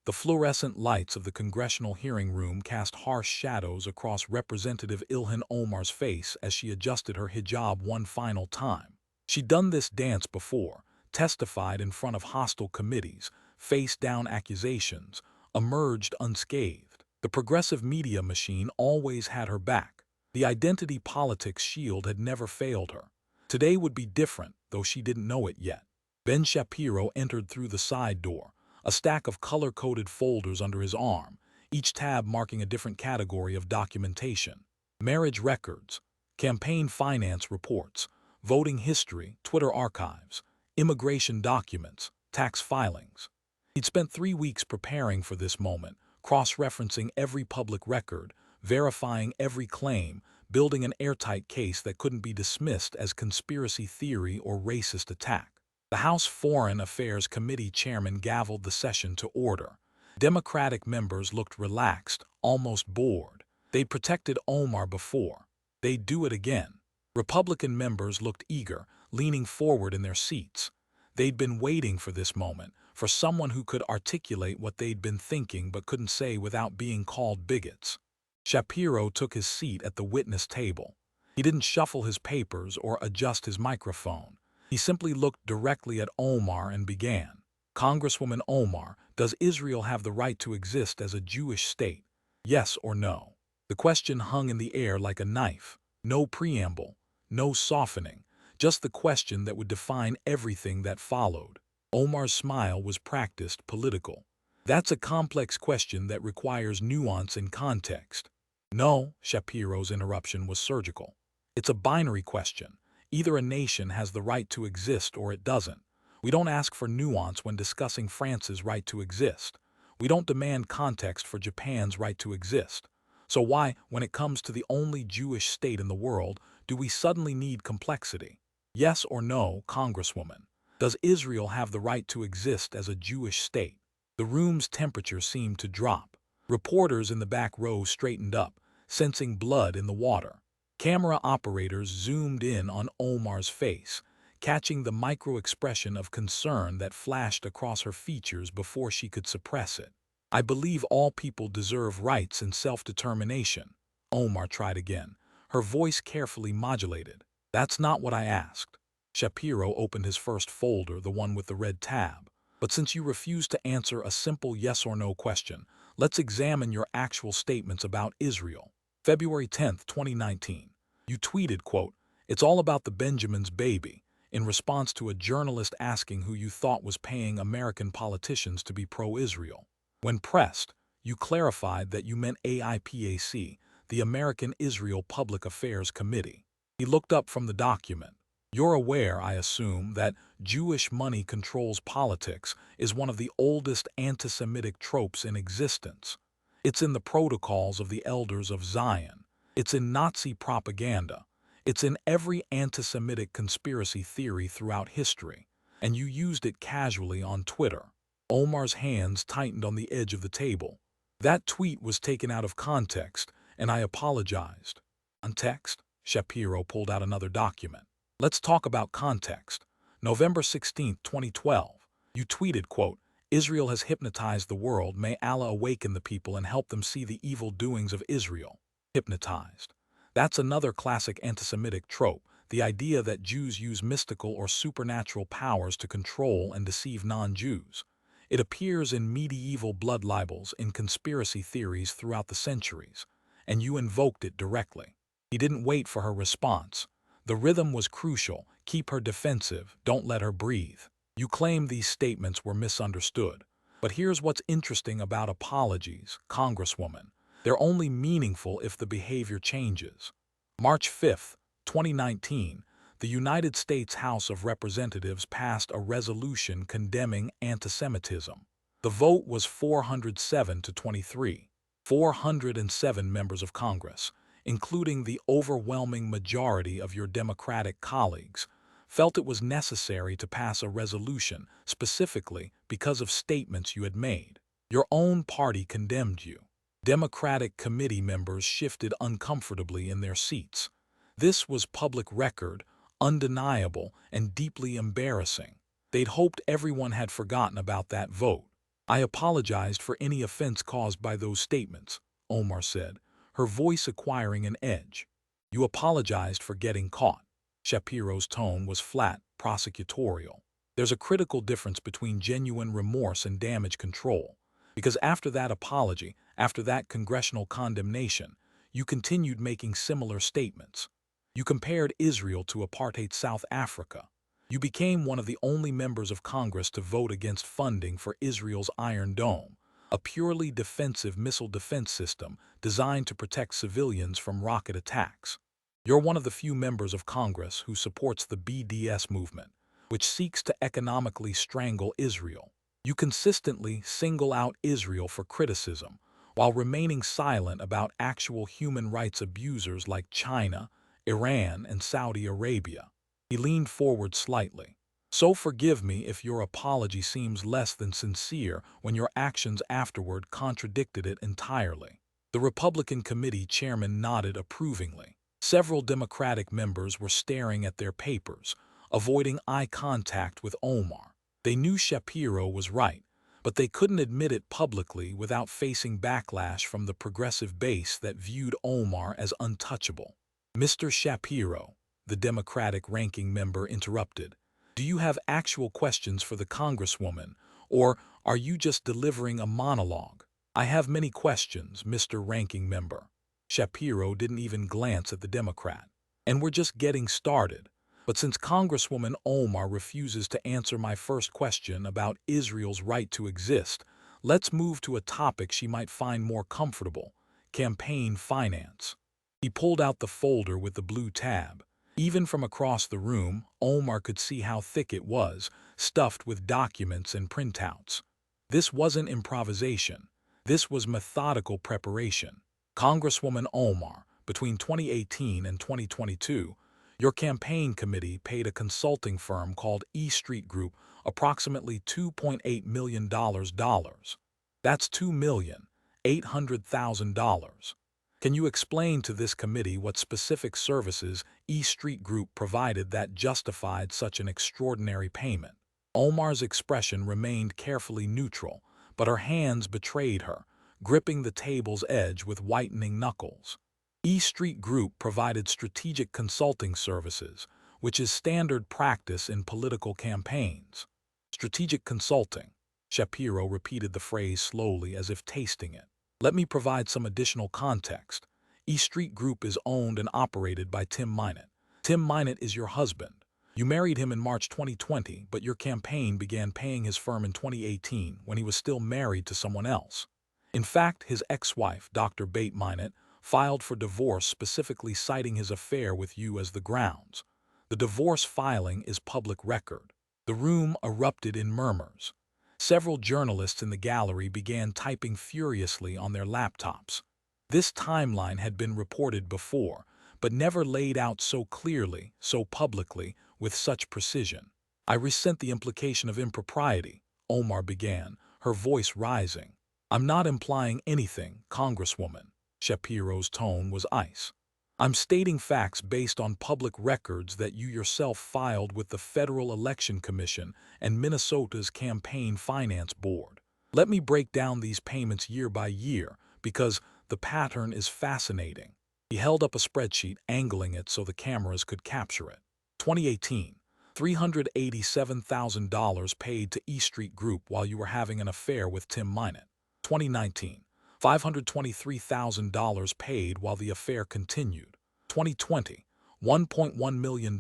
The fluorescent lights of the congressional hearing room cast harsh shadows across Representative Ilhan Omar's face as she adjusted her hijab one final time. She'd done this dance before, testified in front of hostile committees, faced down accusations, emerged unscathed. The progressive media machine always had her back. The identity politics shield had never failed her. Today would be different, though she didn't know it yet. Ben Shapiro entered through the side door, a stack of color-coded folders under his arm, each tab marking a different category of documentation. Marriage records, campaign finance reports, voting history, Twitter archives, immigration documents, tax filings. He'd spent 3 weeks preparing for this moment, cross-referencing every public record, verifying every claim, building an airtight case that couldn't be dismissed as conspiracy theory or racist attack. The House Foreign Affairs Committee chairman gavelled the session to order. Democratic members looked relaxed, almost bored. They'd protected Omar before. They'd do it again. Republican members looked eager, leaning forward in their seats. They'd been waiting for this moment, for someone who could articulate what they'd been thinking but couldn't say without being called bigots. Shapiro took his seat at the witness table. He didn't shuffle his papers or adjust his microphone. He simply looked directly at Omar and began. Congresswoman Omar, does Israel have the right to exist as a Jewish state? Yes or no? The question hung in the air like a knife. No preamble, no softening, just the question that would define everything that followed. Omar's smile was practiced, political. That's a complex question that requires nuance and context. No, Shapiro's interruption was surgical. It's a binary question. Either a nation has the right to exist or it doesn't. We don't ask for nuance when discussing France's right to exist. We don't demand context for Japan's right to exist. So why, when it comes to the only Jewish state in the world, do we suddenly need complexity? Yes or no, Congresswoman? Does Israel have the right to exist as a Jewish state? The room's temperature seemed to drop. Reporters in the back row straightened up, sensing blood in the water. Camera operators zoomed in on Omar's face, catching the micro-expression of concern that flashed across her features before she could suppress it. I believe all people deserve rights and self-determination. Omar tried again, her voice carefully modulated. That's not what I asked. Shapiro opened his first folder, the one with the red tab. But since you refuse to answer a simple yes or no question, let's examine your actual statements about Israel. February 10, 2019. You tweeted, quote, "It's all about the Benjamin's baby," in response to a journalist asking who you thought was paying American politicians to be pro-Israel. When pressed, you clarified that you meant AIPAC, the American Israel Public Affairs Committee. He looked up from the document. You're aware, I assume, that Jewish money controls politics is one of the oldest anti-Semitic tropes in existence. It's in the protocols of the elders of Zion. It's in Nazi propaganda. It's in every anti-Semitic conspiracy theory throughout history. And you used it casually on Twitter. Omar's hands tightened on the edge of the table. That tweet was taken out of context, and I apologized. Context? Shapiro pulled out another document. Let's talk about context. November 16, 2012. You tweeted, quote, "Israel has hypnotized the world. May Allah awaken the people and help them see the evil doings of Israel." Hypnotized. That's another classic anti-Semitic trope, the idea that Jews use mystical or supernatural powers to control and deceive non-Jews. It appears in medieval blood libels, in conspiracy theories throughout the centuries, and you invoked it directly. He didn't wait for her response. The rhythm was crucial. Keep her defensive, don't let her breathe. You claim these statements were misunderstood. But here's what's interesting about apologies, Congresswoman. They're only meaningful if the behavior changes. March 5, 2019, the United States House of Representatives passed a resolution condemning anti-Semitism. The vote was 407 to 23. 407 members of Congress, including the overwhelming majority of your Democratic colleagues, felt it was necessary to pass a resolution specifically because of statements you had made. Your own party condemned you. Democratic committee members shifted uncomfortably in their seats. This was public record, undeniable, and deeply embarrassing. They'd hoped everyone had forgotten about that vote. I apologized for any offense caused by those statements, Omar said, her voice acquiring an edge. You apologized for getting caught. Shapiro's tone was flat, prosecutorial. There's a critical difference between genuine remorse and damage control, because after that apology, after that congressional condemnation, you continued making similar statements. You compared Israel to apartheid South Africa. You became one of the only members of Congress to vote against funding for Israel's Iron Dome, a purely defensive missile defense system designed to protect civilians from rocket attacks. You're one of the few members of Congress who supports the BDS movement, which seeks to economically strangle Israel. You consistently single out Israel for criticism, while remaining silent about actual human rights abusers like China, Iran, and Saudi Arabia. He leaned forward slightly. So forgive me if your apology seems less than sincere when your actions afterward contradicted it entirely. The Republican committee chairman nodded approvingly. Several Democratic members were staring at their papers, avoiding eye contact with Omar. They knew Shapiro was right, but they couldn't admit it publicly without facing backlash from the progressive base that viewed Omar as untouchable. Mr. Shapiro, the Democratic ranking member interrupted, do you have actual questions for the Congresswoman, or are you just delivering a monologue? I have many questions, Mr. Ranking Member. Shapiro didn't even glance at the Democrat. And we're just getting started. But since Congresswoman Omar refuses to answer my first question about Israel's right to exist, let's move to a topic she might find more comfortable: campaign finance. He pulled out the folder with the blue tab. Even from across the room, Omar could see how thick it was, stuffed with documents and printouts. This wasn't improvisation. This was methodical preparation. Congresswoman Omar, between 2018 and 2022, your campaign committee paid a consulting firm called E Street Group approximately $2.8 million. That's $2,800,000. Can you explain to this committee what specific services E Street Group provided that justified such an extraordinary payment? Omar's expression remained carefully neutral, but her hands betrayed her, gripping the table's edge with whitening knuckles. E Street Group provided strategic consulting services, which is standard practice in political campaigns. Strategic consulting. Shapiro repeated the phrase slowly as if tasting it. Let me provide some additional context. E Street Group is owned and operated by Tim Minott. Tim Minott is your husband. You married him in March 2020, but your campaign began paying his firm in 2018 when he was still married to someone else. In fact, his ex-wife, Dr. Bate Minott, filed for divorce specifically citing his affair with you as the grounds. The divorce filing is public record. The room erupted in murmurs. Several journalists in the gallery began typing furiously on their laptops. This timeline had been reported before, but never laid out so clearly, so publicly, with such precision. I resent the implication of impropriety, Omar began, her voice rising. I'm not implying anything, Congresswoman. Shapiro's tone was ice. I'm stating facts based on public records that you yourself filed with the Federal Election Commission and Minnesota's Campaign Finance Board. Let me break down these payments year by year, because the pattern is fascinating. He held up a spreadsheet, angling it so the cameras could capture it. 2018, $387,000 paid to E Street Group while you were having an affair with Tim Minott. 2019, $523,000 paid while the affair continued. 2020, $1.1 million,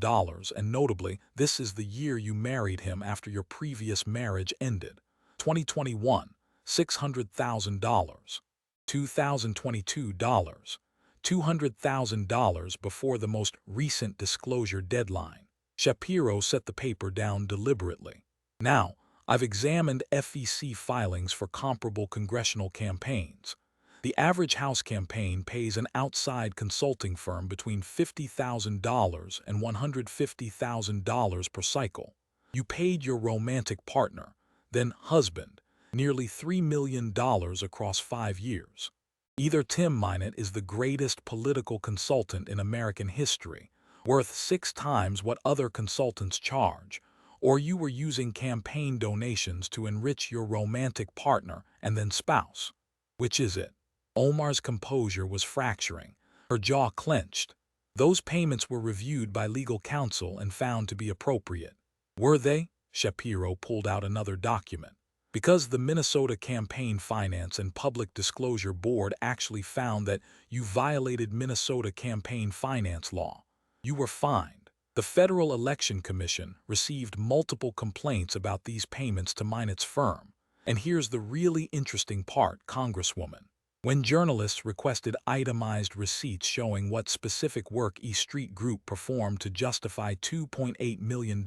and notably, this is the year you married him after your previous marriage ended. 2021, $600,000. 2022, $200,000 before the most recent disclosure deadline. Shapiro set the paper down deliberately. Now, I've examined FEC filings for comparable congressional campaigns. The average House campaign pays an outside consulting firm between $50,000 and $150,000 per cycle. You paid your romantic partner, then husband, nearly $3 million across 5 years. Either Tim Minott is the greatest political consultant in American history, worth 6 times what other consultants charge, or you were using campaign donations to enrich your romantic partner and then spouse. Which is it? Omar's composure was fracturing. Her jaw clenched. Those payments were reviewed by legal counsel and found to be appropriate. Were they? Shapiro pulled out another document. Because the Minnesota Campaign Finance and Public Disclosure Board actually found that you violated Minnesota campaign finance law. You were fined. The Federal Election Commission received multiple complaints about these payments to Minot's firm. And here's the really interesting part, Congresswoman. When journalists requested itemized receipts showing what specific work E Street Group performed to justify $2.8 million,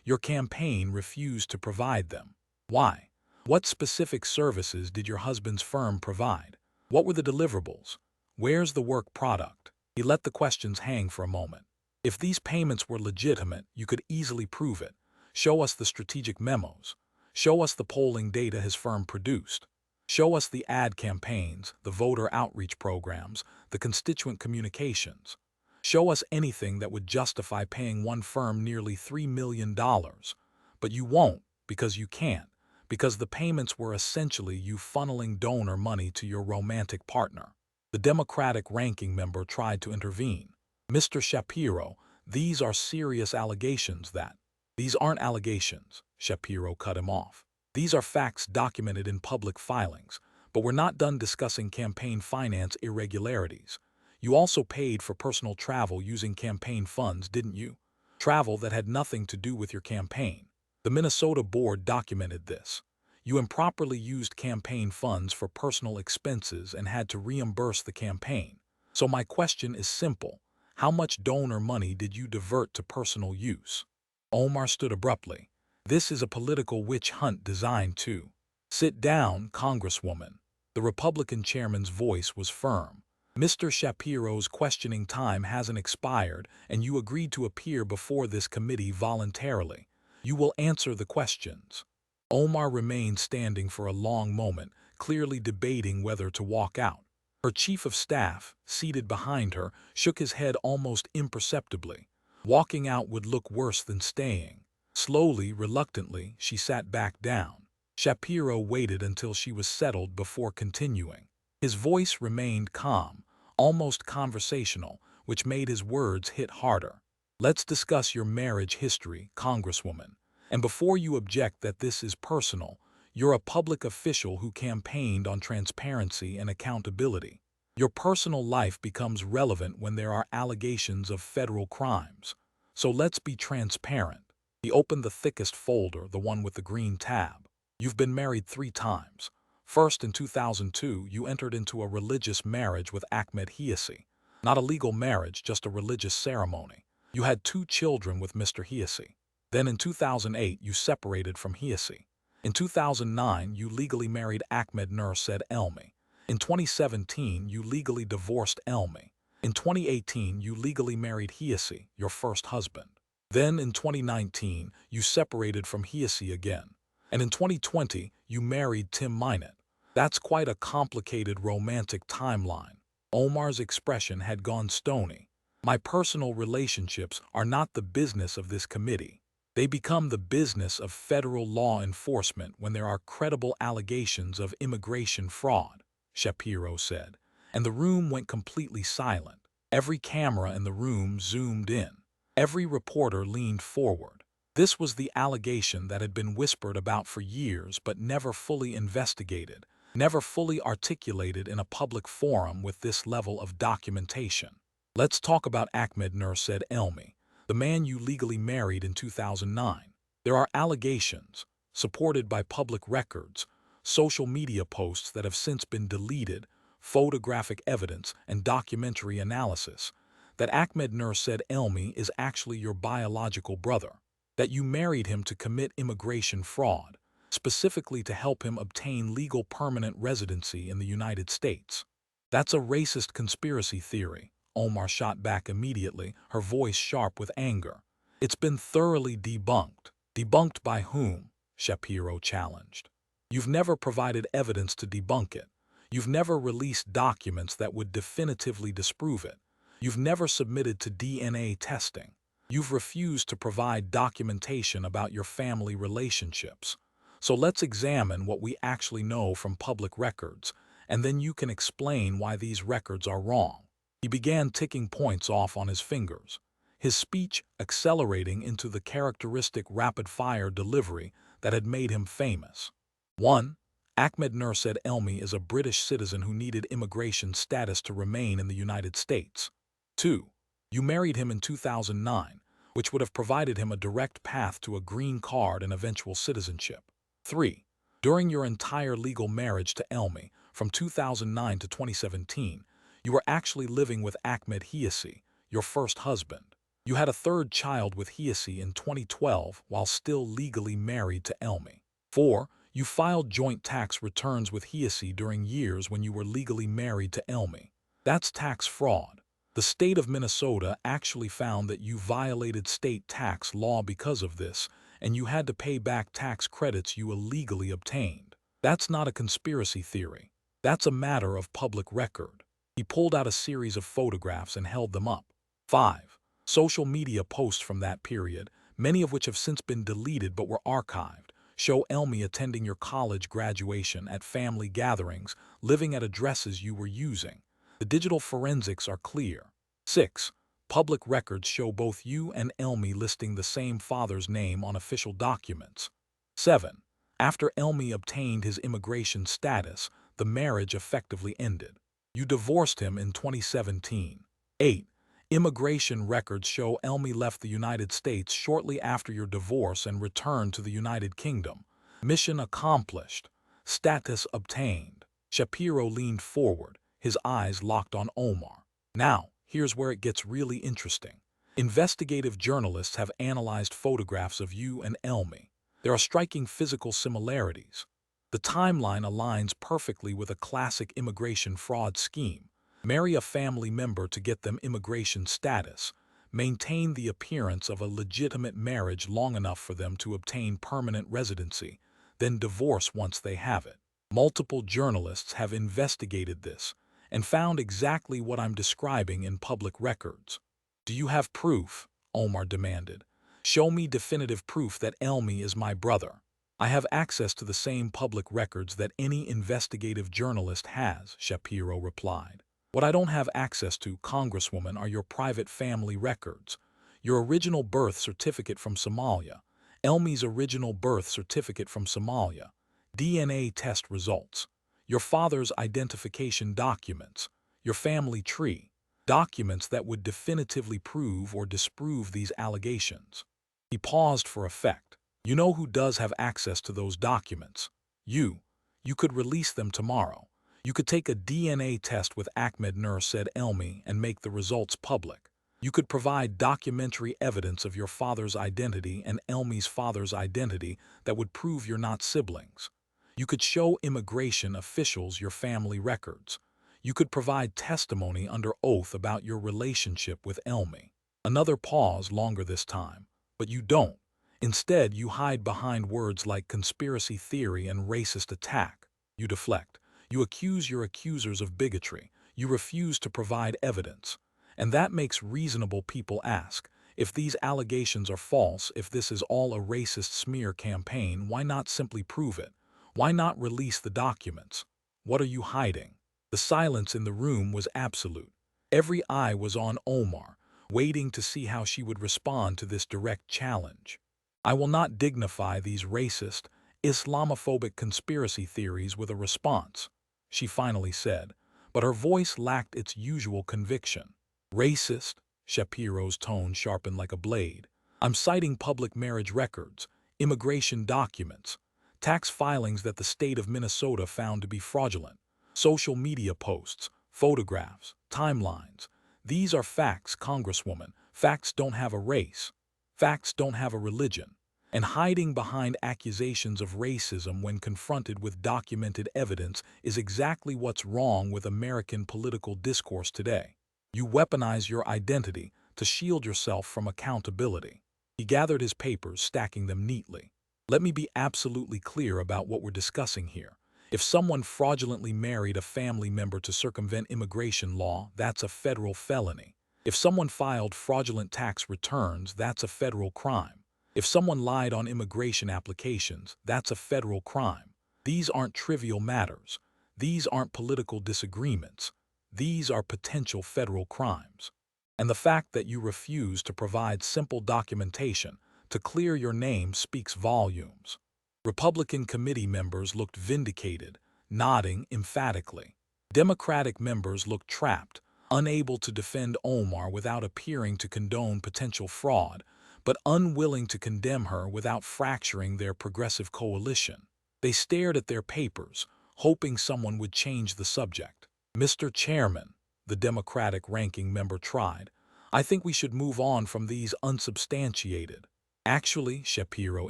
your campaign refused to provide them. Why? What specific services did your husband's firm provide? What were the deliverables? Where's the work product? He let the questions hang for a moment. If these payments were legitimate, you could easily prove it. Show us the strategic memos. Show us the polling data his firm produced. Show us the ad campaigns, the voter outreach programs, the constituent communications. Show us anything that would justify paying one firm nearly $3 million. But you won't, because you can't, because the payments were essentially you funneling donor money to your romantic partner. The Democratic ranking member tried to intervene. Mr. Shapiro, these are serious allegations that— These aren't allegations, Shapiro cut him off. These are facts documented in public filings, but we're not done discussing campaign finance irregularities. You also paid for personal travel using campaign funds, didn't you? Travel that had nothing to do with your campaign. The Minnesota board documented this. You improperly used campaign funds for personal expenses and had to reimburse the campaign. So my question is simple. How much donor money did you divert to personal use? Omar stood abruptly. This is a political witch hunt designed to— Sit down, Congresswoman. The Republican chairman's voice was firm. Mr. Shapiro's questioning time hasn't expired, and you agreed to appear before this committee voluntarily. You will answer the questions. Omar remained standing for a long moment, clearly debating whether to walk out. Her chief of staff, seated behind her, shook his head almost imperceptibly. Walking out would look worse than staying. Slowly, reluctantly, she sat back down. Shapiro waited until she was settled before continuing. His voice remained calm, almost conversational, which made his words hit harder. Let's discuss your marriage history, Congresswoman. And before you object that this is personal, you're a public official who campaigned on transparency and accountability. Your personal life becomes relevant when there are allegations of federal crimes. So let's be transparent. He opened the thickest folder, the one with the green tab. You've been married 3 times. First, in 2002, you entered into a religious marriage with Ahmed Hiasi. Not a legal marriage, just a religious ceremony. You had 2 children with Mr. Hiasi. Then in 2008, you separated from Hiasi. In 2009, you legally married Ahmed Nursaid Elmi. In 2017, you legally divorced Elmi. In 2018, you legally married Hiasi, your first husband. Then in 2019, you separated from Hiasi again. And in 2020, you married Tim Minot. That's quite a complicated romantic timeline. Omar's expression had gone stony. My personal relationships are not the business of this committee. They become the business of federal law enforcement when there are credible allegations of immigration fraud, Shapiro said. And the room went completely silent. Every camera in the room zoomed in. Every reporter leaned forward. This was the allegation that had been whispered about for years but never fully investigated, never fully articulated in a public forum with this level of documentation. Let's talk about Ahmed Nursaid Elmi, the man you legally married in 2009. There are allegations, supported by public records, social media posts that have since been deleted, photographic evidence, and documentary analysis, that Ahmed Nursaid Elmi is actually your biological brother, that you married him to commit immigration fraud, specifically to help him obtain legal permanent residency in the United States. That's a racist conspiracy theory, Omar shot back immediately, her voice sharp with anger. It's been thoroughly debunked. Debunked by whom? Shapiro challenged. You've never provided evidence to debunk it. You've never released documents that would definitively disprove it. You've never submitted to DNA testing. You've refused to provide documentation about your family relationships. So let's examine what we actually know from public records, and then you can explain why these records are wrong. He began ticking points off on his fingers, his speech accelerating into the characteristic rapid-fire delivery that had made him famous. 1. Ahmed Nursaid Elmi is a British citizen who needed immigration status to remain in the United States. 2. You married him in 2009, which would have provided him a direct path to a green card and eventual citizenship. 3. During your entire legal marriage to Elmi, from 2009 to 2017, you were actually living with Ahmed Hiasi, your first husband. You had a third child with Hiasi in 2012 while still legally married to Elmi. 4. You filed joint tax returns with Hiasi during years when you were legally married to Elmi. That's tax fraud. The state of Minnesota actually found that you violated state tax law because of this, and you had to pay back tax credits you illegally obtained. That's not a conspiracy theory. That's a matter of public record. He pulled out a series of photographs and held them up. 5. Social media posts from that period, many of which have since been deleted but were archived, show Elmi attending your college graduation, at family gatherings, living at addresses you were using. The digital forensics are clear. 6. Public records show both you and Elmi listing the same father's name on official documents. 7. After Elmi obtained his immigration status, the marriage effectively ended. You divorced him in 2017. 8. Immigration records show Elmi left the United States shortly after your divorce and returned to the United Kingdom. Mission accomplished. Status obtained. Shapiro leaned forward, his eyes locked on Omar. Now, here's where it gets really interesting. Investigative journalists have analyzed photographs of you and Elmi. There are striking physical similarities. The timeline aligns perfectly with a classic immigration fraud scheme. Marry a family member to get them immigration status. Maintain the appearance of a legitimate marriage long enough for them to obtain permanent residency, then divorce once they have it. Multiple journalists have investigated this and found exactly what I'm describing in public records. Do you have proof? Omar demanded. Show me definitive proof that Elmi is my brother. I have access to the same public records that any investigative journalist has, Shapiro replied. What I don't have access to, Congresswoman, are your private family records. Your original birth certificate from Somalia, Elmi's original birth certificate from Somalia, DNA test results, your father's identification documents, your family tree, documents that would definitively prove or disprove these allegations. He paused for effect. You know who does have access to those documents? You. You could release them tomorrow. You could take a DNA test with Ahmed Nursaid Elmi and make the results public. You could provide documentary evidence of your father's identity and Elmi's father's identity that would prove you're not siblings. You could show immigration officials your family records. You could provide testimony under oath about your relationship with Elmi. Another pause, longer this time. But you don't. Instead, you hide behind words like conspiracy theory and racist attack. You deflect. You accuse your accusers of bigotry. You refuse to provide evidence. And that makes reasonable people ask, if these allegations are false, if this is all a racist smear campaign, why not simply prove it? Why not release the documents? What are you hiding? The silence in the room was absolute. Every eye was on Omar, waiting to see how she would respond to this direct challenge. I will not dignify these racist, Islamophobic conspiracy theories with a response, she finally said, but her voice lacked its usual conviction. Racist? Shapiro's tone sharpened like a blade. I'm citing public marriage records, immigration documents, tax filings that the state of Minnesota found to be fraudulent, social media posts, photographs, timelines. These are facts, Congresswoman. Facts don't have a race. Facts don't have a religion. And hiding behind accusations of racism when confronted with documented evidence is exactly what's wrong with American political discourse today. You weaponize your identity to shield yourself from accountability. He gathered his papers, stacking them neatly. Let me be absolutely clear about what we're discussing here. If someone fraudulently married a family member to circumvent immigration law, that's a federal felony. If someone filed fraudulent tax returns, that's a federal crime. If someone lied on immigration applications, that's a federal crime. These aren't trivial matters. These aren't political disagreements. These are potential federal crimes. And the fact that you refuse to provide simple documentation to clear your name speaks volumes. Republican committee members looked vindicated, nodding emphatically. Democratic members looked trapped, unable to defend Omar without appearing to condone potential fraud, but unwilling to condemn her without fracturing their progressive coalition. They stared at their papers, hoping someone would change the subject. "Mr. Chairman," the Democratic ranking member tried, "I think we should move on from these unsubstantiated." "Actually," Shapiro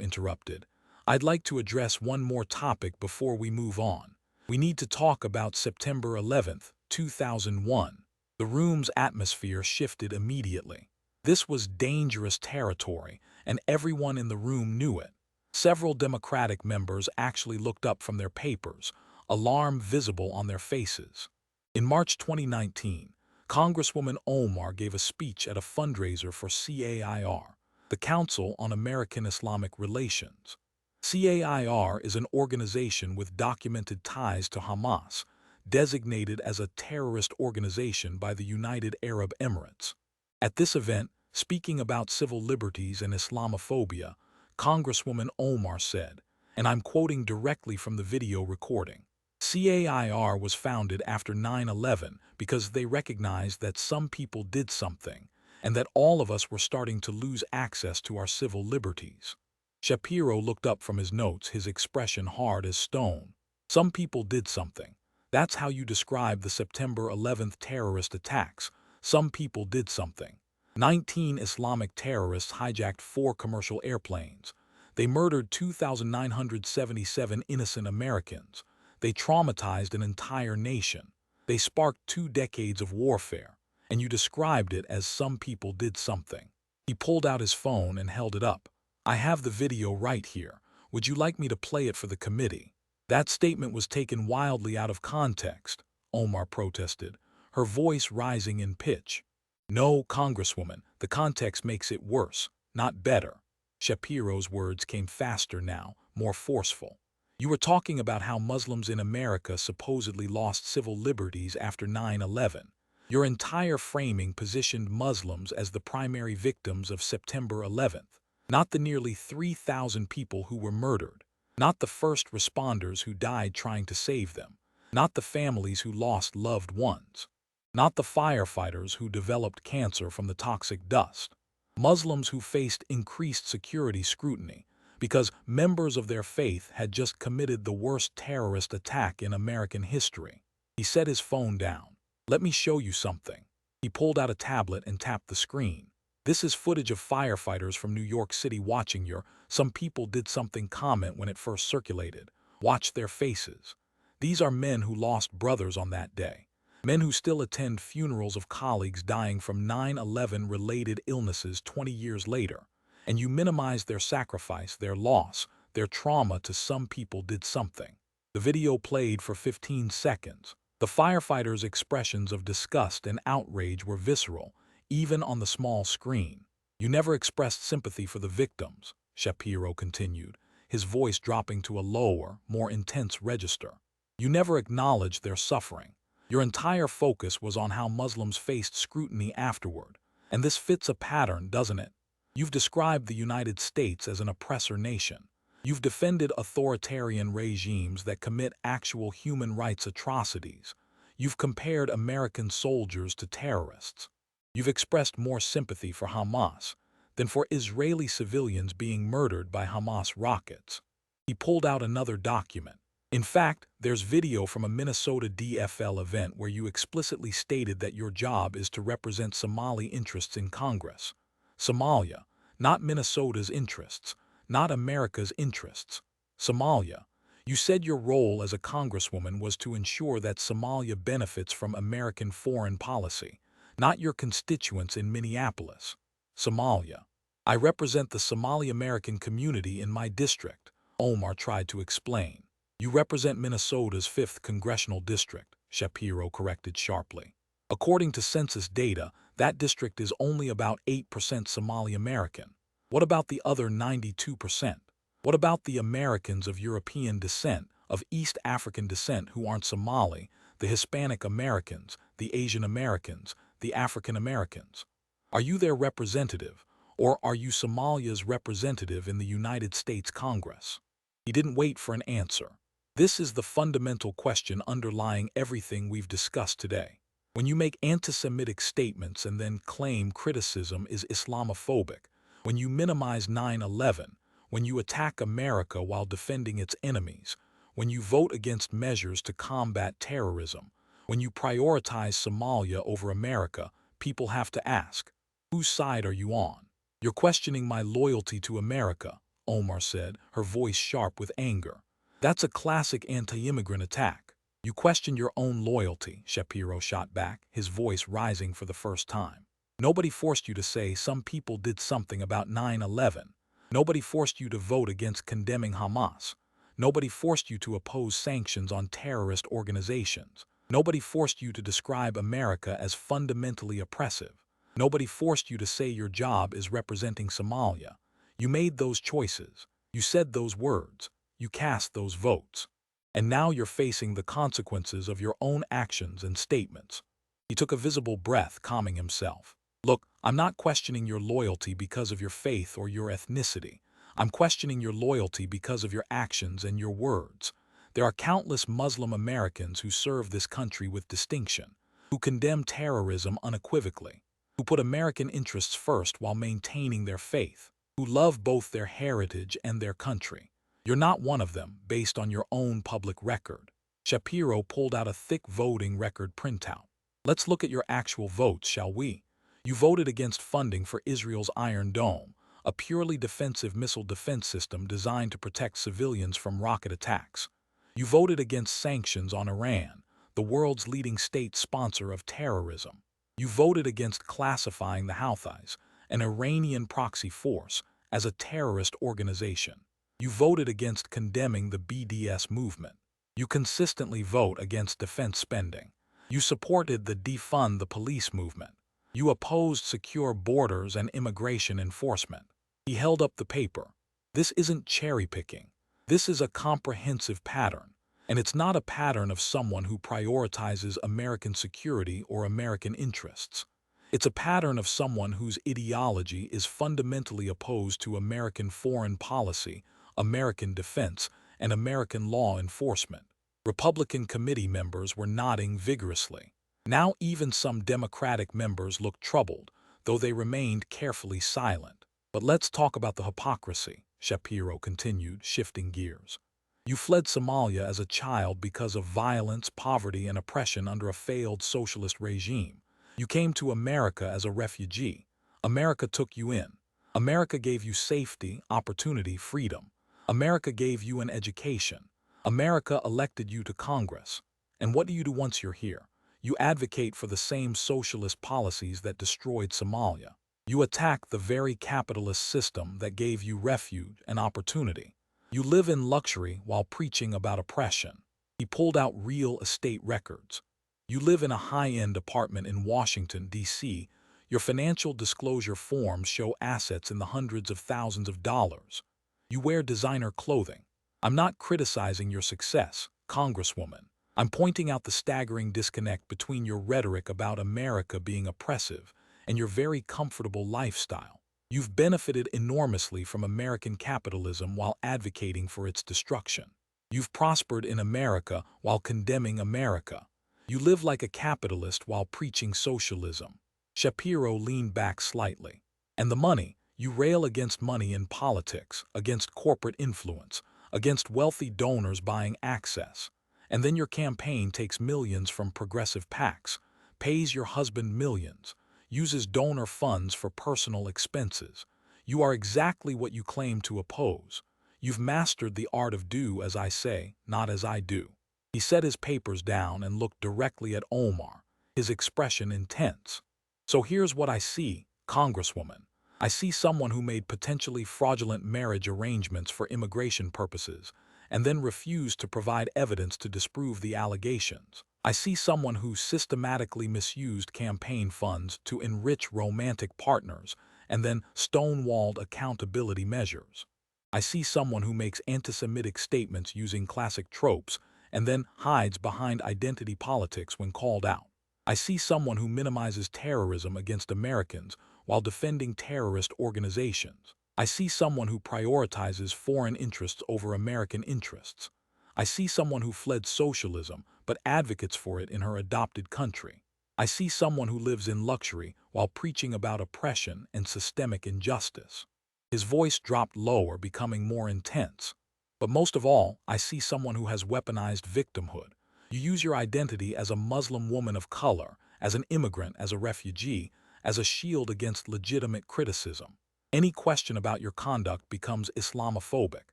interrupted, "I'd like to address one more topic before we move on. We need to talk about September 11th, 2001. The room's atmosphere shifted immediately. This was dangerous territory, and everyone in the room knew it. Several Democratic members actually looked up from their papers, alarm visible on their faces. In March 2019, Congresswoman Omar gave a speech at a fundraiser for CAIR, the Council on American Islamic Relations. CAIR is an organization with documented ties to Hamas, designated as a terrorist organization by the United Arab Emirates. At this event, speaking about civil liberties and Islamophobia, Congresswoman Omar said, and I'm quoting directly from the video recording, "CAIR was founded after 9/11 because they recognized that some people did something, and that all of us were starting to lose access to our civil liberties." Shapiro looked up from his notes, his expression hard as stone. "Some people did something. That's how you describe the September 11th terrorist attacks. Some people did something. 19 Islamic terrorists hijacked 4 commercial airplanes. They murdered 2,977 innocent Americans. They traumatized an entire nation. They sparked 2 decades of warfare. And you described it as some people did something." He pulled out his phone and held it up. "I have the video right here. Would you like me to play it for the committee?" "That statement was taken wildly out of context," Omar protested, her voice rising in pitch. "No, Congresswoman, the context makes it worse, not better." Shapiro's words came faster now, more forceful. "You were talking about how Muslims in America supposedly lost civil liberties after 9/11. Your entire framing positioned Muslims as the primary victims of September 11th, not the nearly 3,000 people who were murdered, not the first responders who died trying to save them, not the families who lost loved ones, not the firefighters who developed cancer from the toxic dust. Muslims who faced increased security scrutiny because members of their faith had just committed the worst terrorist attack in American history." He set his phone down. "Let me show you something." He pulled out a tablet and tapped the screen. "This is footage of firefighters from New York City watching your 'some people did something' comment when it first circulated. Watch their faces. These are men who lost brothers on that day. Men who still attend funerals of colleagues dying from 9/11-related illnesses 20 years later. And you minimize their sacrifice, their loss, their trauma to 'some people did something.'" The video played for 15 seconds. The firefighters' expressions of disgust and outrage were visceral, even on the small screen. "You never expressed sympathy for the victims," Shapiro continued, his voice dropping to a lower, more intense register. "You never acknowledged their suffering. Your entire focus was on how Muslims faced scrutiny afterward. And this fits a pattern, doesn't it? You've described the United States as an oppressor nation. You've defended authoritarian regimes that commit actual human rights atrocities. You've compared American soldiers to terrorists. You've expressed more sympathy for Hamas than for Israeli civilians being murdered by Hamas rockets." He pulled out another document. "In fact, there's video from a Minnesota DFL event where you explicitly stated that your job is to represent Somali interests in Congress. Somalia, not Minnesota's interests, not America's interests. Somalia. You said your role as a congresswoman was to ensure that Somalia benefits from American foreign policy, not your constituents in Minneapolis. Somalia. I represent the Somali American community in my district," Omar tried to explain. "You represent Minnesota's 5th congressional district," Shapiro corrected sharply. "According to census data, That district is only about 8% Somali American. What about the other 92%? What about the Americans of European descent, of East African descent who aren't Somali, the Hispanic Americans, the Asian Americans, the African Americans? Are you their representative, or are you Somalia's representative in the United States Congress? He didn't wait for an answer. This is the fundamental question underlying everything we've discussed today. When you make anti-Semitic statements and then claim criticism is Islamophobic, when you minimize 9/11, when you attack America while defending its enemies, when you vote against measures to combat terrorism, when you prioritize Somalia over America, people have to ask, whose side are you on? You're questioning my loyalty to America, Omar said, her voice sharp with anger. That's a classic anti-immigrant attack. You question your own loyalty, Shapiro shot back, his voice rising for the first time. Nobody forced you to say some people did something about 9/11. Nobody forced you to vote against condemning Hamas. Nobody forced you to oppose sanctions on terrorist organizations. Nobody forced you to describe America as fundamentally oppressive. Nobody forced you to say your job is representing Somalia. You made those choices. You said those words. You cast those votes. And now you're facing the consequences of your own actions and statements. He took a visible breath, calming himself. Look, I'm not questioning your loyalty because of your faith or your ethnicity. I'm questioning your loyalty because of your actions and your words. There are countless Muslim Americans who serve this country with distinction, who condemn terrorism unequivocally, who put American interests first while maintaining their faith, who love both their heritage and their country. You're not one of them, based on your own public record. Shapiro pulled out a thick voting record printout. Let's look at your actual votes, shall we? You voted against funding for Israel's Iron Dome, a purely defensive missile defense system designed to protect civilians from rocket attacks. You voted against sanctions on Iran, the world's leading state sponsor of terrorism. You voted against classifying the Houthis, an Iranian proxy force, as a terrorist organization. You voted against condemning the BDS movement. You consistently vote against defense spending. You supported the defund the police movement. You opposed secure borders and immigration enforcement. He held up the paper. This isn't cherry-picking. This is a comprehensive pattern. And it's not a pattern of someone who prioritizes American security or American interests. It's a pattern of someone whose ideology is fundamentally opposed to American foreign policy, American defense, and American law enforcement. Republican committee members were nodding vigorously. Now even some Democratic members looked troubled, though they remained carefully silent. But let's talk about the hypocrisy, Shapiro continued, shifting gears. You fled Somalia as a child because of violence, poverty, and oppression under a failed socialist regime. You came to America as a refugee. America took you in. America gave you safety, opportunity, freedom. America gave you an education. America elected you to Congress. And what do you do once you're here? You advocate for the same socialist policies that destroyed Somalia. You attack the very capitalist system that gave you refuge and opportunity. You live in luxury while preaching about oppression. He pulled out real estate records. You live in a high-end apartment in Washington, D.C. Your financial disclosure forms show assets in the hundreds of thousands of dollars. You wear designer clothing. I'm not criticizing your success, Congresswoman. I'm pointing out the staggering disconnect between your rhetoric about America being oppressive and your very comfortable lifestyle. You've benefited enormously from American capitalism while advocating for its destruction. You've prospered in America while condemning America. You live like a capitalist while preaching socialism. Shapiro leaned back slightly. And the money, you rail against money in politics, against corporate influence, against wealthy donors buying access. And then your campaign takes millions from progressive PACs, pays your husband millions, uses donor funds for personal expenses. You are exactly what you claim to oppose. You've mastered the art of do as I say, not as I do. He set his papers down and looked directly at Omar, his expression intense. So here's what I see, Congresswoman. I see someone who made potentially fraudulent marriage arrangements for immigration purposes and then refused to provide evidence to disprove the allegations. I see someone who systematically misused campaign funds to enrich romantic partners and then stonewalled accountability measures. I see someone who makes anti-Semitic statements using classic tropes and then hides behind identity politics when called out. I see someone who minimizes terrorism against Americans while defending terrorist organizations. I see someone who prioritizes foreign interests over American interests. I see someone who fled socialism but advocates for it in her adopted country. I see someone who lives in luxury while preaching about oppression and systemic injustice. His voice dropped lower, becoming more intense. But most of all, I see someone who has weaponized victimhood. You use your identity as a Muslim woman of color, as an immigrant, as a refugee, as a shield against legitimate criticism. Any question about your conduct becomes Islamophobic.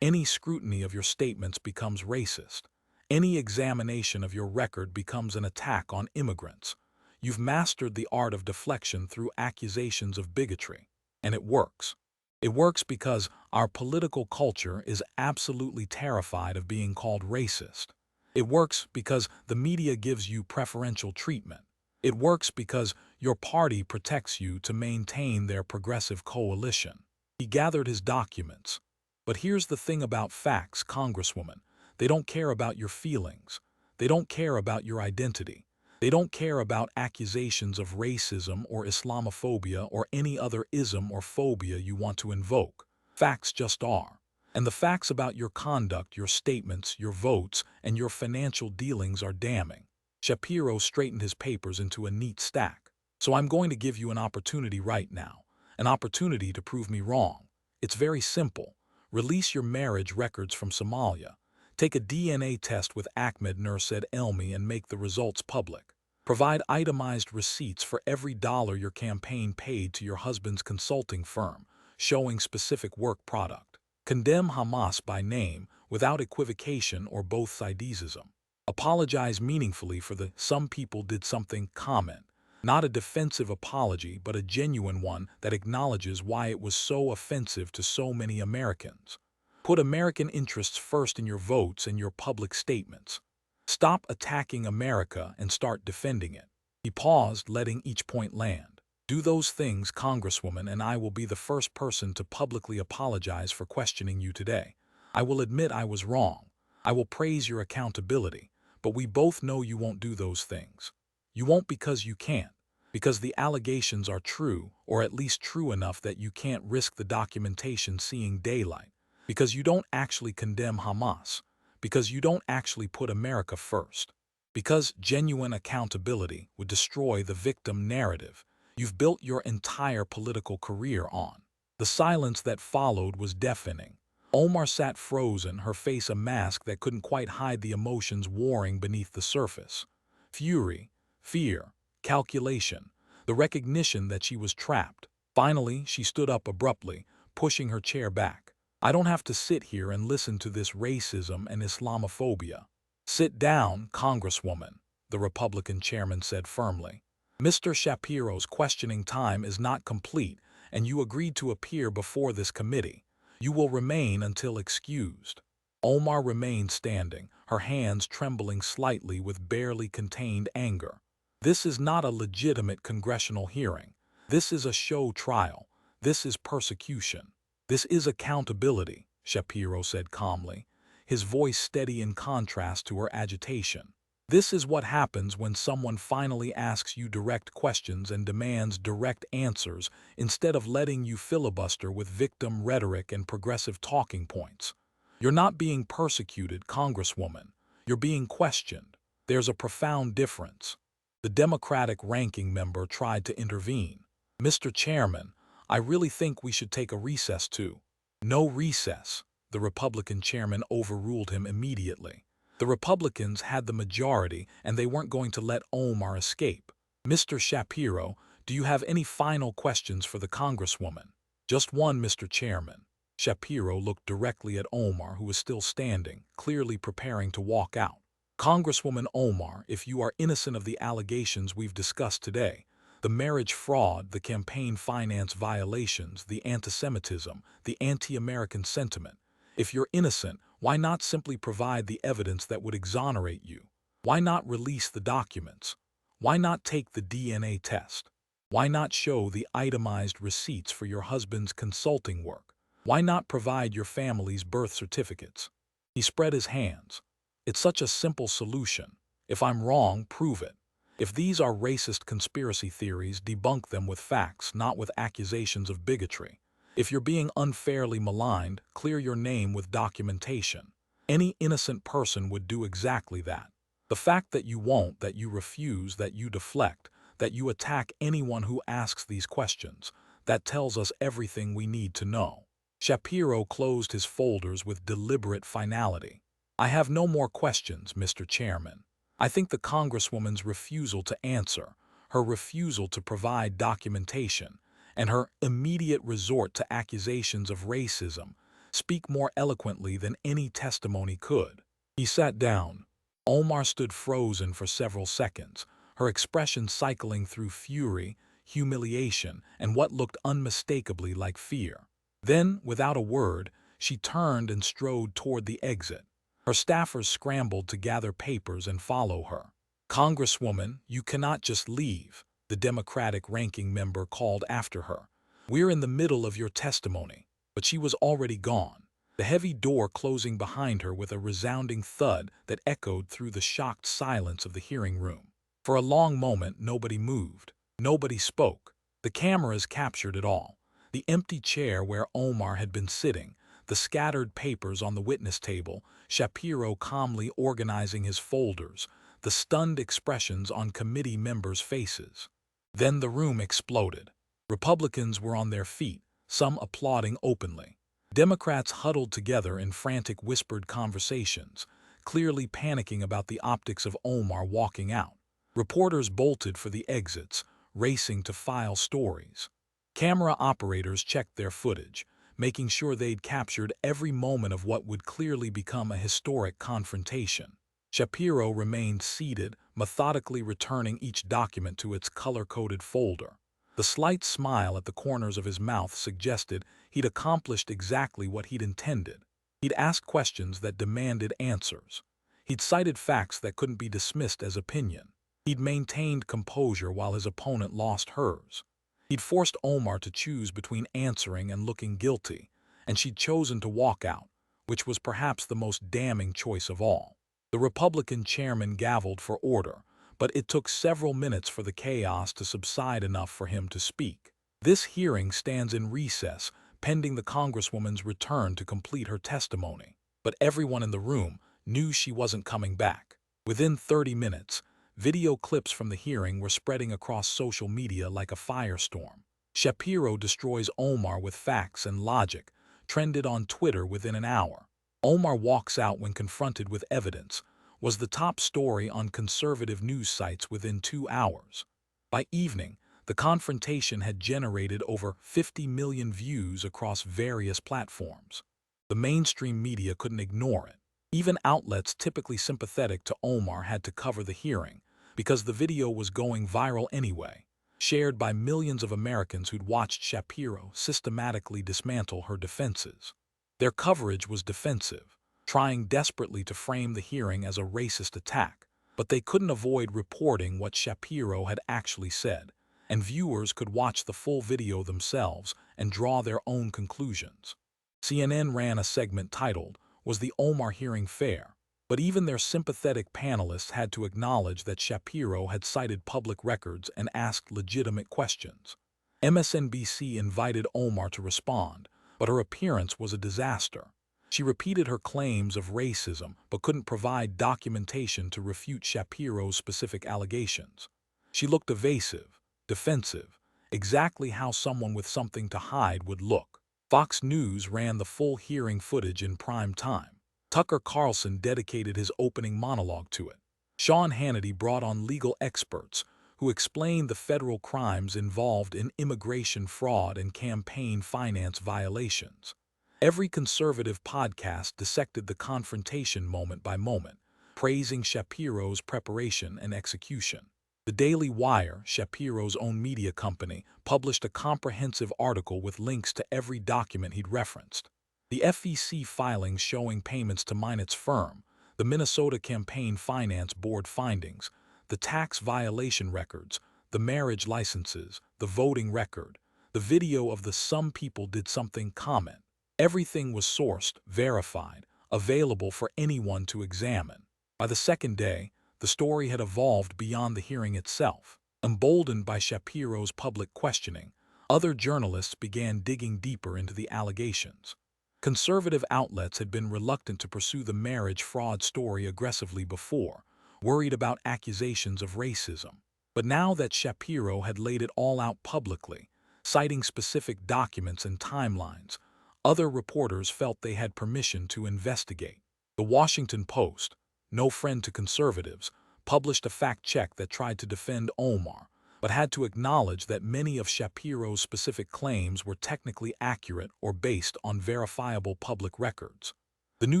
Any scrutiny of your statements becomes racist. Any examination of your record becomes an attack on immigrants. You've mastered the art of deflection through accusations of bigotry. And it works. It works because our political culture is absolutely terrified of being called racist. It works because the media gives you preferential treatment. It works because your party protects you to maintain their progressive coalition. He gathered his documents. But here's the thing about facts, Congresswoman. They don't care about your feelings. They don't care about your identity. They don't care about accusations of racism or Islamophobia or any other ism or phobia you want to invoke. Facts just are. And the facts about your conduct, your statements, your votes, and your financial dealings are damning. Shapiro straightened his papers into a neat stack. So I'm going to give you an opportunity right now. An opportunity to prove me wrong. It's very simple. Release your marriage records from Somalia. Take a DNA test with Ahmed Nursaid Elmi and make the results public. Provide itemized receipts for every dollar your campaign paid to your husband's consulting firm, showing specific work product. Condemn Hamas by name, without equivocation or both sidesism. Apologize meaningfully for the "some people did something" comment. Not a defensive apology, but a genuine one that acknowledges why it was so offensive to so many Americans. Put American interests first in your votes and your public statements. Stop attacking America and start defending it. He paused, letting each point land. Do those things, Congresswoman, and I will be the first person to publicly apologize for questioning you today. I will admit I was wrong. I will praise your accountability, but we both know you won't do those things. You won't because you can't, because the allegations are true, or at least true enough that you can't risk the documentation seeing daylight. Because you don't actually condemn Hamas, because you don't actually put America first, because genuine accountability would destroy the victim narrative you've built your entire political career on. The silence that followed was deafening. Omar sat frozen, her face a mask that couldn't quite hide the emotions warring beneath the surface. Fury, fear, calculation, the recognition that she was trapped. Finally, she stood up abruptly, pushing her chair back. I don't have to sit here and listen to this racism and Islamophobia. Sit down, Congresswoman, the Republican chairman said firmly. Mr. Shapiro's questioning time is not complete, and you agreed to appear before this committee. You will remain until excused. Omar remained standing, her hands trembling slightly with barely contained anger. This is not a legitimate congressional hearing. This is a show trial. This is persecution. This is accountability, Shapiro said calmly, his voice steady in contrast to her agitation. This is what happens when someone finally asks you direct questions and demands direct answers instead of letting you filibuster with victim rhetoric and progressive talking points. You're not being persecuted, Congresswoman. You're being questioned. There's a profound difference. The Democratic ranking member tried to intervene. Mr. Chairman, I really think we should take a recess too. No recess, the Republican chairman overruled him immediately. The Republicans had the majority and they weren't going to let Omar escape. Mr. Shapiro, do you have any final questions for the Congresswoman? Just one, Mr. Chairman. Shapiro looked directly at Omar, who was still standing, clearly preparing to walk out. Congresswoman Omar, if you are innocent of the allegations we've discussed today, the marriage fraud, the campaign finance violations, the anti-Semitism, the anti-American sentiment. If you're innocent, why not simply provide the evidence that would exonerate you? Why not release the documents? Why not take the DNA test? Why not show the itemized receipts for your husband's consulting work? Why not provide your family's birth certificates? He spread his hands. It's such a simple solution. If I'm wrong, prove it. If these are racist conspiracy theories, debunk them with facts, not with accusations of bigotry. If you're being unfairly maligned, clear your name with documentation. Any innocent person would do exactly that. The fact that you won't, that you refuse, that you deflect, that you attack anyone who asks these questions, that tells us everything we need to know. Shapiro closed his folders with deliberate finality. I have no more questions, Mr. Chairman. I think the Congresswoman's refusal to answer, her refusal to provide documentation, and her immediate resort to accusations of racism speak more eloquently than any testimony could. He sat down. Omar stood frozen for several seconds, her expression cycling through fury, humiliation, and what looked unmistakably like fear. Then, without a word, she turned and strode toward the exit. Her staffers scrambled to gather papers and follow her. "Congresswoman, you cannot just leave," the Democratic ranking member called after her. "We're in the middle of your testimony." But she was already gone, the heavy door closing behind her with a resounding thud that echoed through the shocked silence of the hearing room. For a long moment, nobody moved. Nobody spoke. The cameras captured it all. The empty chair where Omar had been sitting, the scattered papers on the witness table, Shapiro calmly organizing his folders, the stunned expressions on committee members' faces. Then the room exploded. Republicans were on their feet, some applauding openly. Democrats huddled together in frantic whispered conversations, clearly panicking about the optics of Omar walking out. Reporters bolted for the exits, racing to file stories. Camera operators checked their footage, making sure they'd captured every moment of what would clearly become a historic confrontation. Shapiro remained seated, methodically returning each document to its color-coded folder. The slight smile at the corners of his mouth suggested he'd accomplished exactly what he'd intended. He'd asked questions that demanded answers. He'd cited facts that couldn't be dismissed as opinion. He'd maintained composure while his opponent lost hers. He'd forced Omar to choose between answering and looking guilty, and she'd chosen to walk out, which was perhaps the most damning choice of all. The Republican chairman gavelled for order, but it took several minutes for the chaos to subside enough for him to speak. "This hearing stands in recess, pending the Congresswoman's return to complete her testimony." But everyone in the room knew she wasn't coming back. Within 30 minutes, video clips from the hearing were spreading across social media like a firestorm. "Shapiro destroys Omar with facts and logic," trended on Twitter within an hour. "Omar walks out when confronted with evidence," was the top story on conservative news sites within 2 hours. By evening, the confrontation had generated over 50 million views across various platforms. The mainstream media couldn't ignore it. Even outlets typically sympathetic to Omar had to cover the hearing, because the video was going viral anyway, shared by millions of Americans who'd watched Shapiro systematically dismantle her defenses. Their coverage was defensive, trying desperately to frame the hearing as a racist attack, but they couldn't avoid reporting what Shapiro had actually said, and viewers could watch the full video themselves and draw their own conclusions. CNN ran a segment titled, "Was the Omar hearing fair?" But even their sympathetic panelists had to acknowledge that Shapiro had cited public records and asked legitimate questions. MSNBC invited Omar to respond, but her appearance was a disaster. She repeated her claims of racism but couldn't provide documentation to refute Shapiro's specific allegations. She looked evasive, defensive, exactly how someone with something to hide would look. Fox News ran the full hearing footage in prime time. Tucker Carlson dedicated his opening monologue to it. Sean Hannity brought on legal experts who explained the federal crimes involved in immigration fraud and campaign finance violations. Every conservative podcast dissected the confrontation moment by moment, praising Shapiro's preparation and execution. The Daily Wire, Shapiro's own media company, published a comprehensive article with links to every document he'd referenced. The FEC filings showing payments to Minot's firm, the Minnesota Campaign Finance Board findings, the tax violation records, the marriage licenses, the voting record, the video of the "some people did something" comment. Everything was sourced, verified, available for anyone to examine. By the second day, the story had evolved beyond the hearing itself. Emboldened by Shapiro's public questioning, other journalists began digging deeper into the allegations. Conservative outlets had been reluctant to pursue the marriage fraud story aggressively before, worried about accusations of racism. But now that Shapiro had laid it all out publicly, citing specific documents and timelines, other reporters felt they had permission to investigate. The Washington Post, no friend to conservatives, published a fact-check that tried to defend Omar, but had to acknowledge that many of Shapiro's specific claims were technically accurate or based on verifiable public records. The New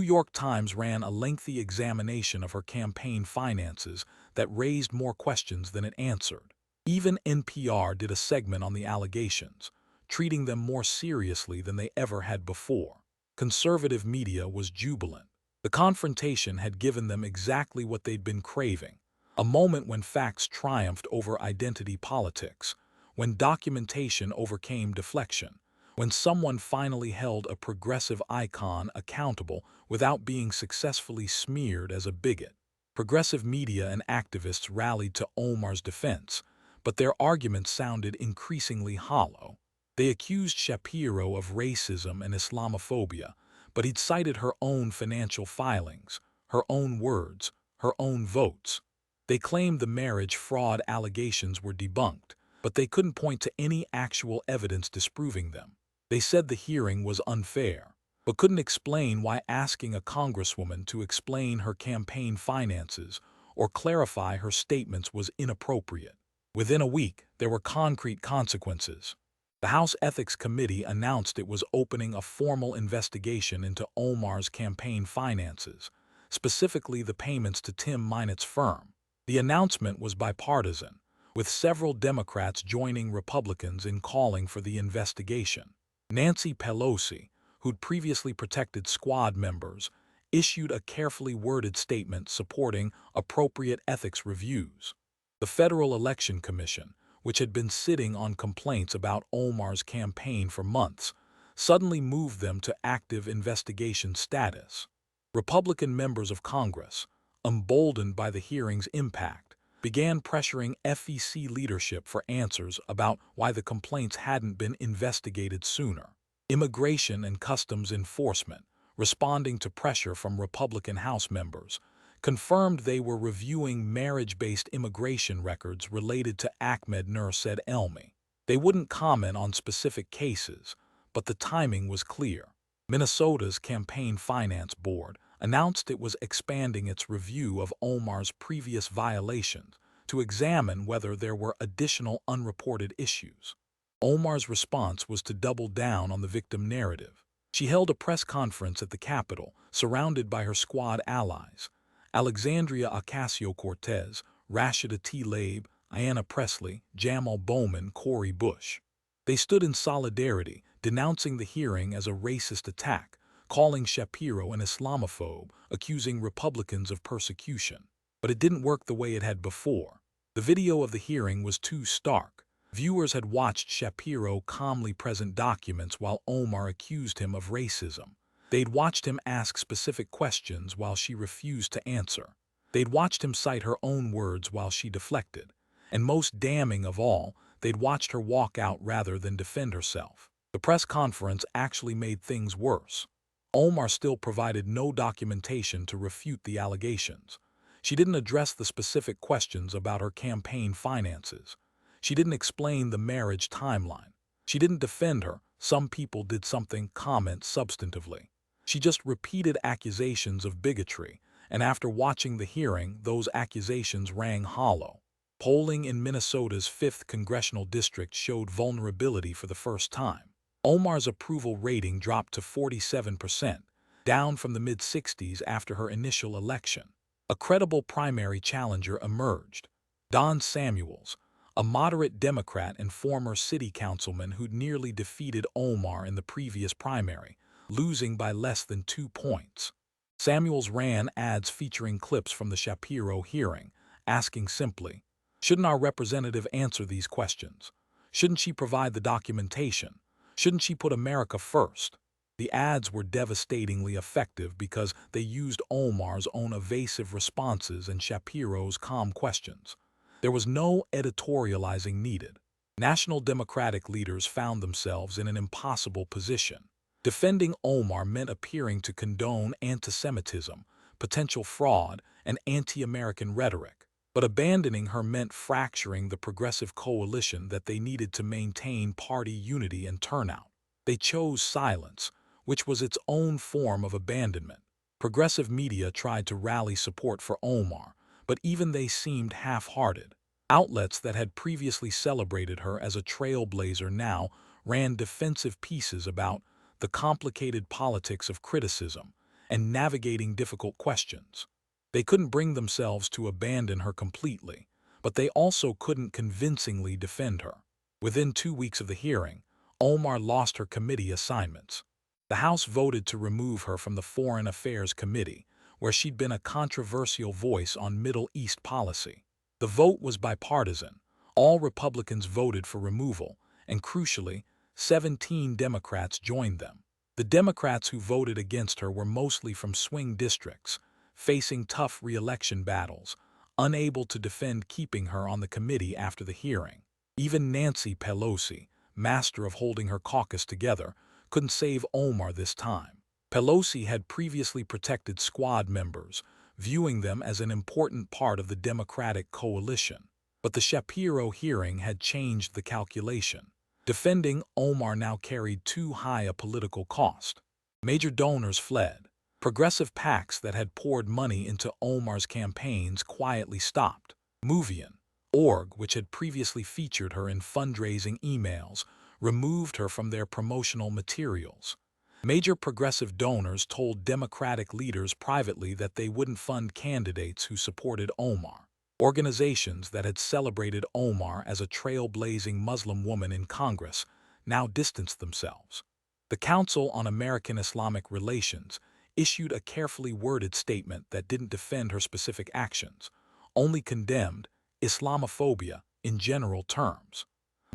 York Times ran a lengthy examination of her campaign finances that raised more questions than it answered. Even NPR did a segment on the allegations, treating them more seriously than they ever had before. Conservative media was jubilant. The confrontation had given them exactly what they'd been craving, a moment when facts triumphed over identity politics, when documentation overcame deflection, when someone finally held a progressive icon accountable without being successfully smeared as a bigot. Progressive media and activists rallied to Omar's defense, but their arguments sounded increasingly hollow. They accused Shapiro of racism and Islamophobia, but he'd cited her own financial filings, her own words, her own votes. They claimed the marriage fraud allegations were debunked, but they couldn't point to any actual evidence disproving them. They said the hearing was unfair, but couldn't explain why asking a congresswoman to explain her campaign finances or clarify her statements was inappropriate. Within a week, there were concrete consequences. The House Ethics Committee announced it was opening a formal investigation into Omar's campaign finances, specifically the payments to Tim Minett's firm. The announcement was bipartisan, with several Democrats joining Republicans in calling for the investigation. Nancy Pelosi, who'd previously protected squad members, issued a carefully worded statement supporting appropriate ethics reviews. The Federal Election Commission, which had been sitting on complaints about Omar's campaign for months, suddenly moved them to active investigation status. Republican members of Congress, emboldened by the hearing's impact, began pressuring FEC leadership for answers about why the complaints hadn't been investigated sooner. Immigration and Customs Enforcement, responding to pressure from Republican House members, confirmed they were reviewing marriage-based immigration records related to Ahmed Nursaid Elmi. They wouldn't comment on specific cases, but the timing was clear. Minnesota's Campaign Finance Board announced it was expanding its review of Omar's previous violations to examine whether there were additional unreported issues. Omar's response was to double down on the victim narrative. She held a press conference at the Capitol, surrounded by her squad allies: Alexandria Ocasio-Cortez, Rashida Tlaib, Ayanna Pressley, Jamal Bowman, Cori Bush. They stood in solidarity, denouncing the hearing as a racist attack, calling Shapiro an Islamophobe, accusing Republicans of persecution. But it didn't work the way it had before. The video of the hearing was too stark. Viewers had watched Shapiro calmly present documents while Omar accused him of racism. They'd watched him ask specific questions while she refused to answer. They'd watched him cite her own words while she deflected. And most damning of all, they'd watched her walk out rather than defend herself. The press conference actually made things worse. Omar still provided no documentation to refute the allegations. She didn't address the specific questions about her campaign finances. She didn't explain the marriage timeline. She didn't defend her "some people did something" comment substantively. She just repeated accusations of bigotry, and after watching the hearing, those accusations rang hollow. Polling in Minnesota's 5th congressional district showed vulnerability for the first time. Omar's approval rating dropped to 47%, down from the mid-60s after her initial election. A credible primary challenger emerged: Don Samuels, a moderate Democrat and former city councilman who'd nearly defeated Omar in the previous primary, losing by less than 2 points. Samuels ran ads featuring clips from the Shapiro hearing, asking simply, "Shouldn't our representative answer these questions? Shouldn't she provide the documentation? Shouldn't she put America first?" The ads were devastatingly effective because they used Omar's own evasive responses and Shapiro's calm questions. There was no editorializing needed. National Democratic leaders found themselves in an impossible position. Defending Omar meant appearing to condone anti-Semitism, potential fraud, and anti-American rhetoric. But abandoning her meant fracturing the progressive coalition that they needed to maintain party unity and turnout. They chose silence, which was its own form of abandonment. Progressive media tried to rally support for Omar, but even they seemed half-hearted. Outlets that had previously celebrated her as a trailblazer now ran defensive pieces about the complicated politics of criticism and navigating difficult questions. They couldn't bring themselves to abandon her completely, but they also couldn't convincingly defend her. Within 2 weeks of the hearing, Omar lost her committee assignments. The House voted to remove her from the Foreign Affairs Committee, where she'd been a controversial voice on Middle East policy. The vote was bipartisan. All Republicans voted for removal, and crucially, 17 Democrats joined them. The Democrats who voted against her were mostly from swing districts, facing tough re-election battles, unable to defend keeping her on the committee after the hearing. Even Nancy Pelosi, master of holding her caucus together, couldn't save Omar this time. Pelosi had previously protected squad members, viewing them as an important part of the Democratic coalition. But the Shapiro hearing had changed the calculation. Defending Omar now carried too high a political cost. Major donors fled. Progressive PACs that had poured money into Omar's campaigns quietly stopped. Movian.org, which had previously featured her in fundraising emails, removed her from their promotional materials. Major progressive donors told Democratic leaders privately that they wouldn't fund candidates who supported Omar. Organizations that had celebrated Omar as a trailblazing Muslim woman in Congress now distanced themselves. The Council on American Islamic Relations issued a carefully worded statement that didn't defend her specific actions, only condemned Islamophobia in general terms.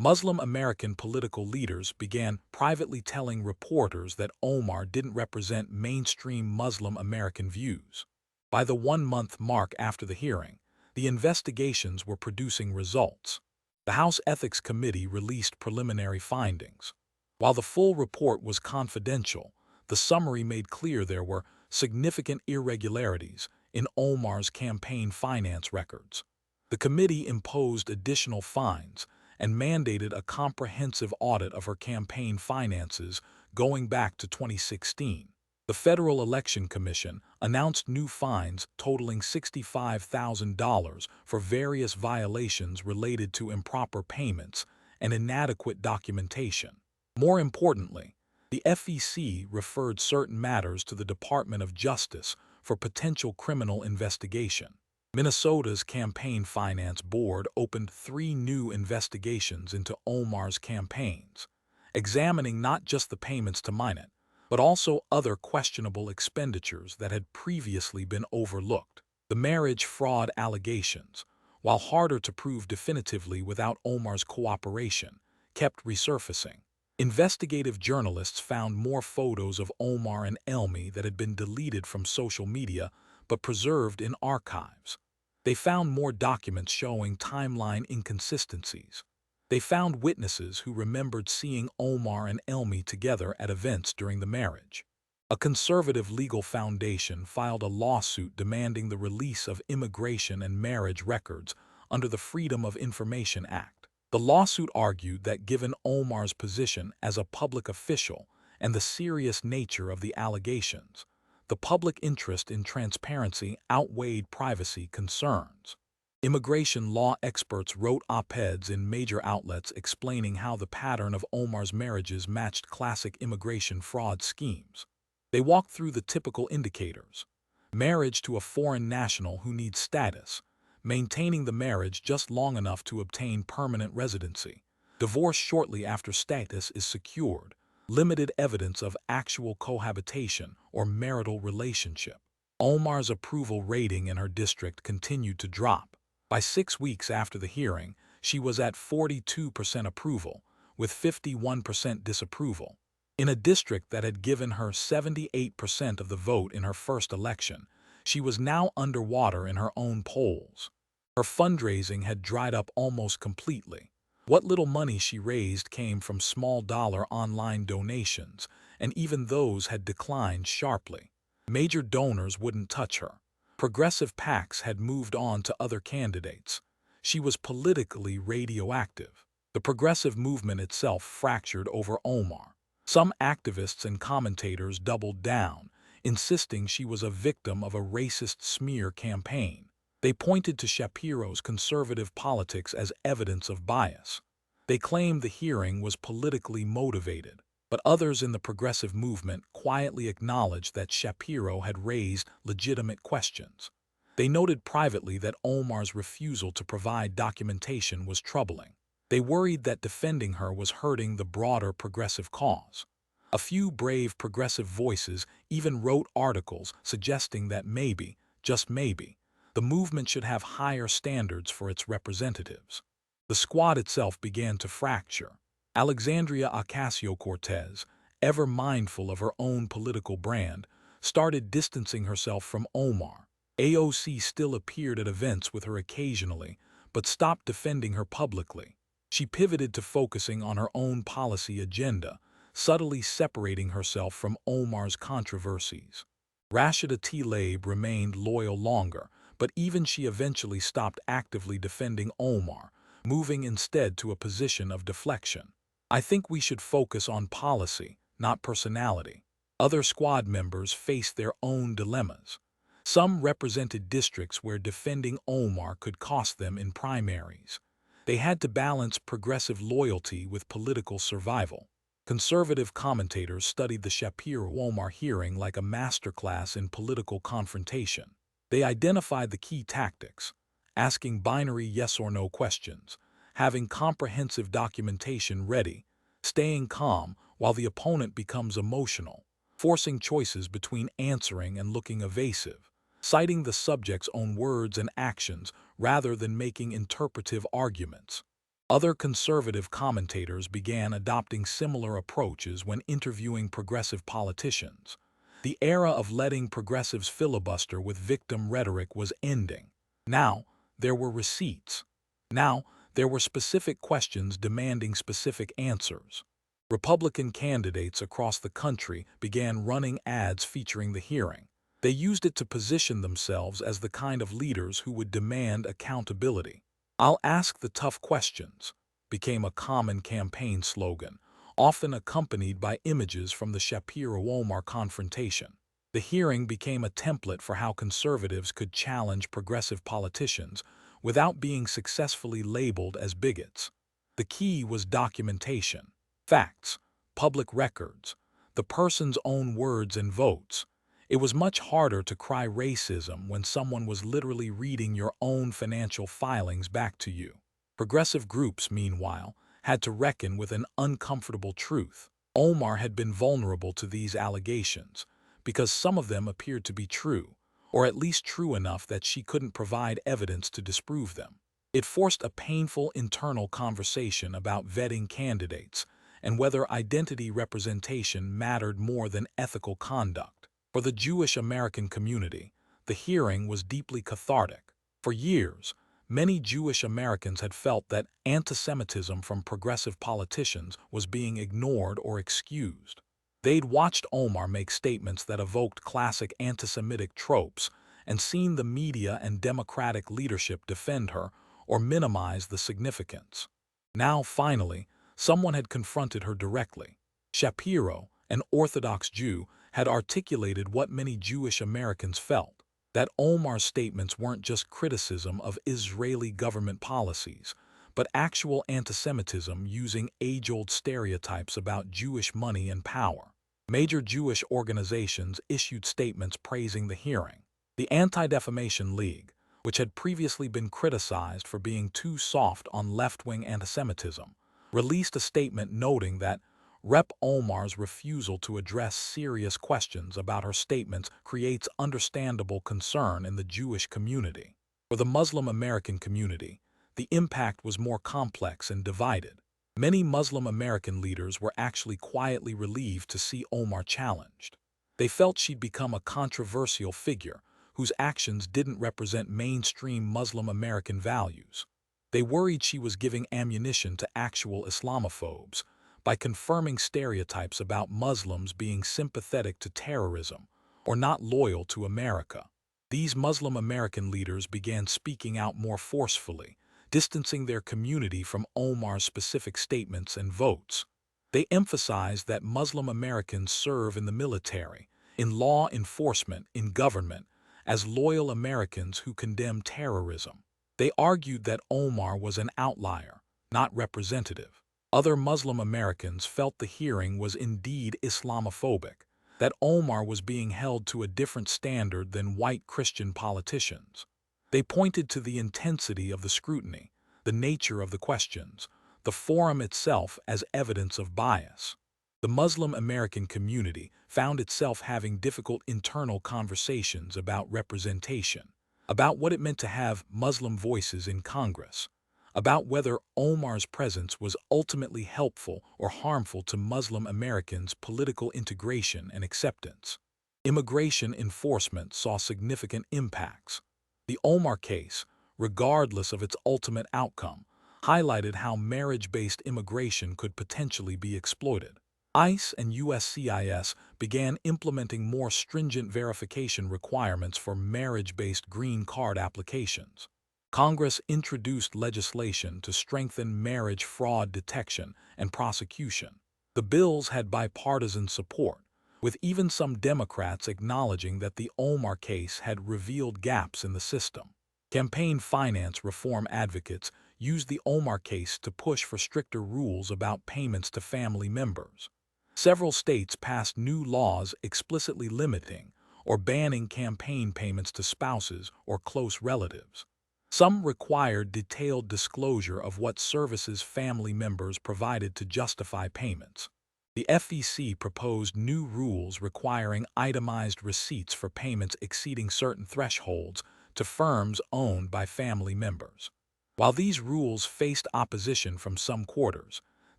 Muslim American political leaders began privately telling reporters that Omar didn't represent mainstream Muslim American views. By the 1-month mark after the hearing, the investigations were producing results. The House Ethics Committee released preliminary findings. While the full report was confidential, the summary made clear there were significant irregularities in Omar's campaign finance records. The committee imposed additional fines and mandated a comprehensive audit of her campaign finances going back to 2016. The Federal Election Commission announced new fines totaling $65,000 for various violations related to improper payments and inadequate documentation. More importantly, the FEC referred certain matters to the Department of Justice for potential criminal investigation. Minnesota's Campaign Finance Board opened 3 new investigations into Omar's campaigns, examining not just the payments to Minot, but also other questionable expenditures that had previously been overlooked. The marriage fraud allegations, while harder to prove definitively without Omar's cooperation, kept resurfacing. Investigative journalists found more photos of Omar and Elmi that had been deleted from social media but preserved in archives. They found more documents showing timeline inconsistencies. They found witnesses who remembered seeing Omar and Elmi together at events during the marriage. A conservative legal foundation filed a lawsuit demanding the release of immigration and marriage records under the Freedom of Information Act. The lawsuit argued that given Omar's position as a public official and the serious nature of the allegations, the public interest in transparency outweighed privacy concerns. Immigration law experts wrote op-eds in major outlets explaining how the pattern of Omar's marriages matched classic immigration fraud schemes. They walked through the typical indicators: marriage to a foreign national who needs status, maintaining the marriage just long enough to obtain permanent residency, divorce shortly after status is secured, limited evidence of actual cohabitation or marital relationship. Omar's approval rating in her district continued to drop. By 6 weeks after the hearing, she was at 42% approval, with 51% disapproval. In a district that had given her 78% of the vote in her first election, she was now underwater in her own polls. Her fundraising had dried up almost completely. What little money she raised came from small-dollar online donations, and even those had declined sharply. Major donors wouldn't touch her. Progressive PACs had moved on to other candidates. She was politically radioactive. The progressive movement itself fractured over Omar. Some activists and commentators doubled down, insisting she was a victim of a racist smear campaign. They pointed to Shapiro's conservative politics as evidence of bias. They claimed the hearing was politically motivated, but others in the progressive movement quietly acknowledged that Shapiro had raised legitimate questions. They noted privately that Omar's refusal to provide documentation was troubling. They worried that defending her was hurting the broader progressive cause. A few brave progressive voices even wrote articles suggesting that maybe, just maybe, the movement should have higher standards for its representatives. The squad itself began to fracture. Alexandria Ocasio-Cortez, ever mindful of her own political brand, started distancing herself from Omar. AOC still appeared at events with her occasionally, but stopped defending her publicly. She pivoted to focusing on her own policy agenda, subtly separating herself from Omar's controversies. Rashida Tlaib remained loyal longer, but even she eventually stopped actively defending Omar, moving instead to a position of deflection. I think we should focus on policy, not personality. Other squad members faced their own dilemmas. Some represented districts where defending Omar could cost them in primaries. They had to balance progressive loyalty with political survival. Conservative commentators studied the Shapiro-Omar hearing like a masterclass in political confrontation. They identified the key tactics: asking binary yes or no questions, having comprehensive documentation ready, staying calm while the opponent becomes emotional, forcing choices between answering and looking evasive, citing the subject's own words and actions rather than making interpretive arguments. Other conservative commentators began adopting similar approaches when interviewing progressive politicians. The era of letting progressives filibuster with victim rhetoric was ending. Now, there were receipts. Now, there were specific questions demanding specific answers. Republican candidates across the country began running ads featuring the hearing. They used it to position themselves as the kind of leaders who would demand accountability. "I'll ask the tough questions" became a common campaign slogan, often accompanied by images from the Shapiro-Omar confrontation. The hearing became a template for how conservatives could challenge progressive politicians without being successfully labeled as bigots. The key was documentation, facts, public records, the person's own words and votes. It was much harder to cry racism when someone was literally reading your own financial filings back to you. Progressive groups, meanwhile, had to reckon with an uncomfortable truth. Omar had been vulnerable to these allegations because some of them appeared to be true, or at least true enough that she couldn't provide evidence to disprove them. It forced a painful internal conversation about vetting candidates and whether identity representation mattered more than ethical conduct. For the Jewish American community, the hearing was deeply cathartic. For years, many Jewish Americans had felt that anti-Semitism from progressive politicians was being ignored or excused. They'd watched Omar make statements that evoked classic anti-Semitic tropes and seen the media and Democratic leadership defend her or minimize the significance. Now, finally, someone had confronted her directly. Shapiro, an Orthodox Jew, had articulated what many Jewish Americans felt: that Omar's statements weren't just criticism of Israeli government policies, but actual anti-Semitism using age-old stereotypes about Jewish money and power. Major Jewish organizations issued statements praising the hearing. The Anti-Defamation League, which had previously been criticized for being too soft on left-wing anti-Semitism, released a statement noting that Rep. Omar's refusal to address serious questions about her statements creates understandable concern in the Jewish community. For the Muslim American community, the impact was more complex and divided. Many Muslim American leaders were actually quietly relieved to see Omar challenged. They felt she'd become a controversial figure whose actions didn't represent mainstream Muslim American values. They worried she was giving ammunition to actual Islamophobes by confirming stereotypes about Muslims being sympathetic to terrorism or not loyal to America. These Muslim American leaders began speaking out more forcefully, distancing their community from Omar's specific statements and votes. They emphasized that Muslim Americans serve in the military, in law enforcement, in government, as loyal Americans who condemn terrorism. They argued that Omar was an outlier, not representative. Other Muslim Americans felt the hearing was indeed Islamophobic, that Omar was being held to a different standard than white Christian politicians. They pointed to the intensity of the scrutiny, the nature of the questions, the forum itself as evidence of bias. The Muslim American community found itself having difficult internal conversations about representation, about what it meant to have Muslim voices in Congress, about whether Omar's presence was ultimately helpful or harmful to Muslim Americans' political integration and acceptance. Immigration enforcement saw significant impacts. The Omar case, regardless of its ultimate outcome, highlighted how marriage-based immigration could potentially be exploited. ICE and USCIS began implementing more stringent verification requirements for marriage-based green card applications. Congress introduced legislation to strengthen marriage fraud detection and prosecution. The bills had bipartisan support, with even some Democrats acknowledging that the Omar case had revealed gaps in the system. Campaign finance reform advocates used the Omar case to push for stricter rules about payments to family members. Several states passed new laws explicitly limiting or banning campaign payments to spouses or close relatives. Some required detailed disclosure of what services family members provided to justify payments. The FEC proposed new rules requiring itemized receipts for payments exceeding certain thresholds to firms owned by family members. While these rules faced opposition from some quarters,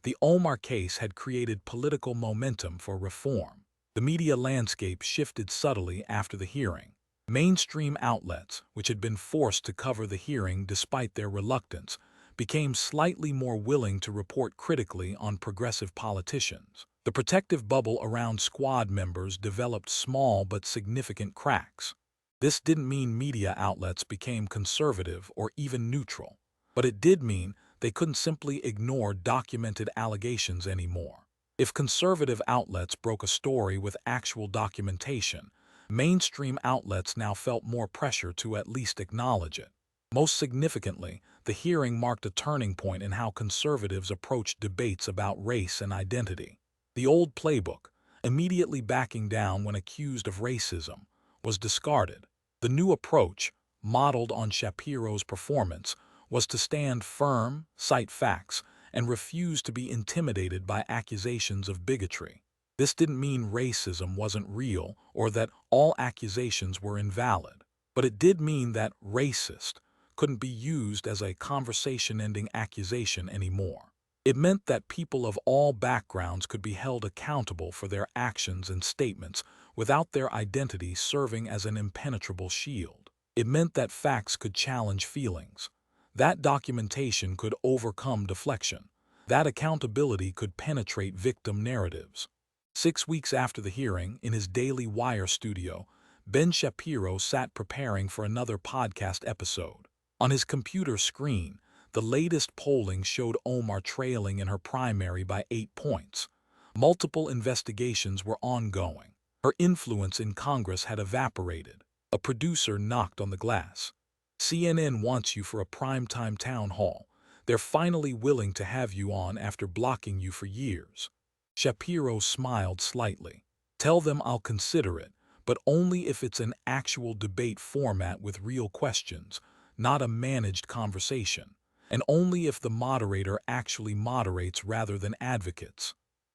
the Omar case had created political momentum for reform. The media landscape shifted subtly after the hearing. Mainstream outlets, which had been forced to cover the hearing despite their reluctance, became slightly more willing to report critically on progressive politicians. The protective bubble around squad members developed small but significant cracks. This didn't mean media outlets became conservative or even neutral, but it did mean they couldn't simply ignore documented allegations anymore. If conservative outlets broke a story with actual documentation, mainstream outlets now felt more pressure to at least acknowledge it. Most significantly, the hearing marked a turning point in how conservatives approached debates about race and identity. The old playbook, immediately backing down when accused of racism, was discarded. The new approach, modeled on Shapiro's performance, was to stand firm, cite facts, and refuse to be intimidated by accusations of bigotry. This didn't mean racism wasn't real or that all accusations were invalid, but it did mean that racist couldn't be used as a conversation-ending accusation anymore. It meant that people of all backgrounds could be held accountable for their actions and statements without their identity serving as an impenetrable shield. It meant that facts could challenge feelings, that documentation could overcome deflection, that accountability could penetrate victim narratives. 6 weeks after the hearing, in his Daily Wire studio, Ben Shapiro sat preparing for another podcast episode. On his computer screen, the latest polling showed Omar trailing in her primary by 8 points. Multiple investigations were ongoing. Her influence in Congress had evaporated. A producer knocked on the glass. CNN wants you for a primetime town hall. They're finally willing to have you on after blocking you for years. Shapiro smiled slightly. Tell them I'll consider it, but only if it's an actual debate format with real questions, not a managed conversation, and only if the moderator actually moderates rather than advocates.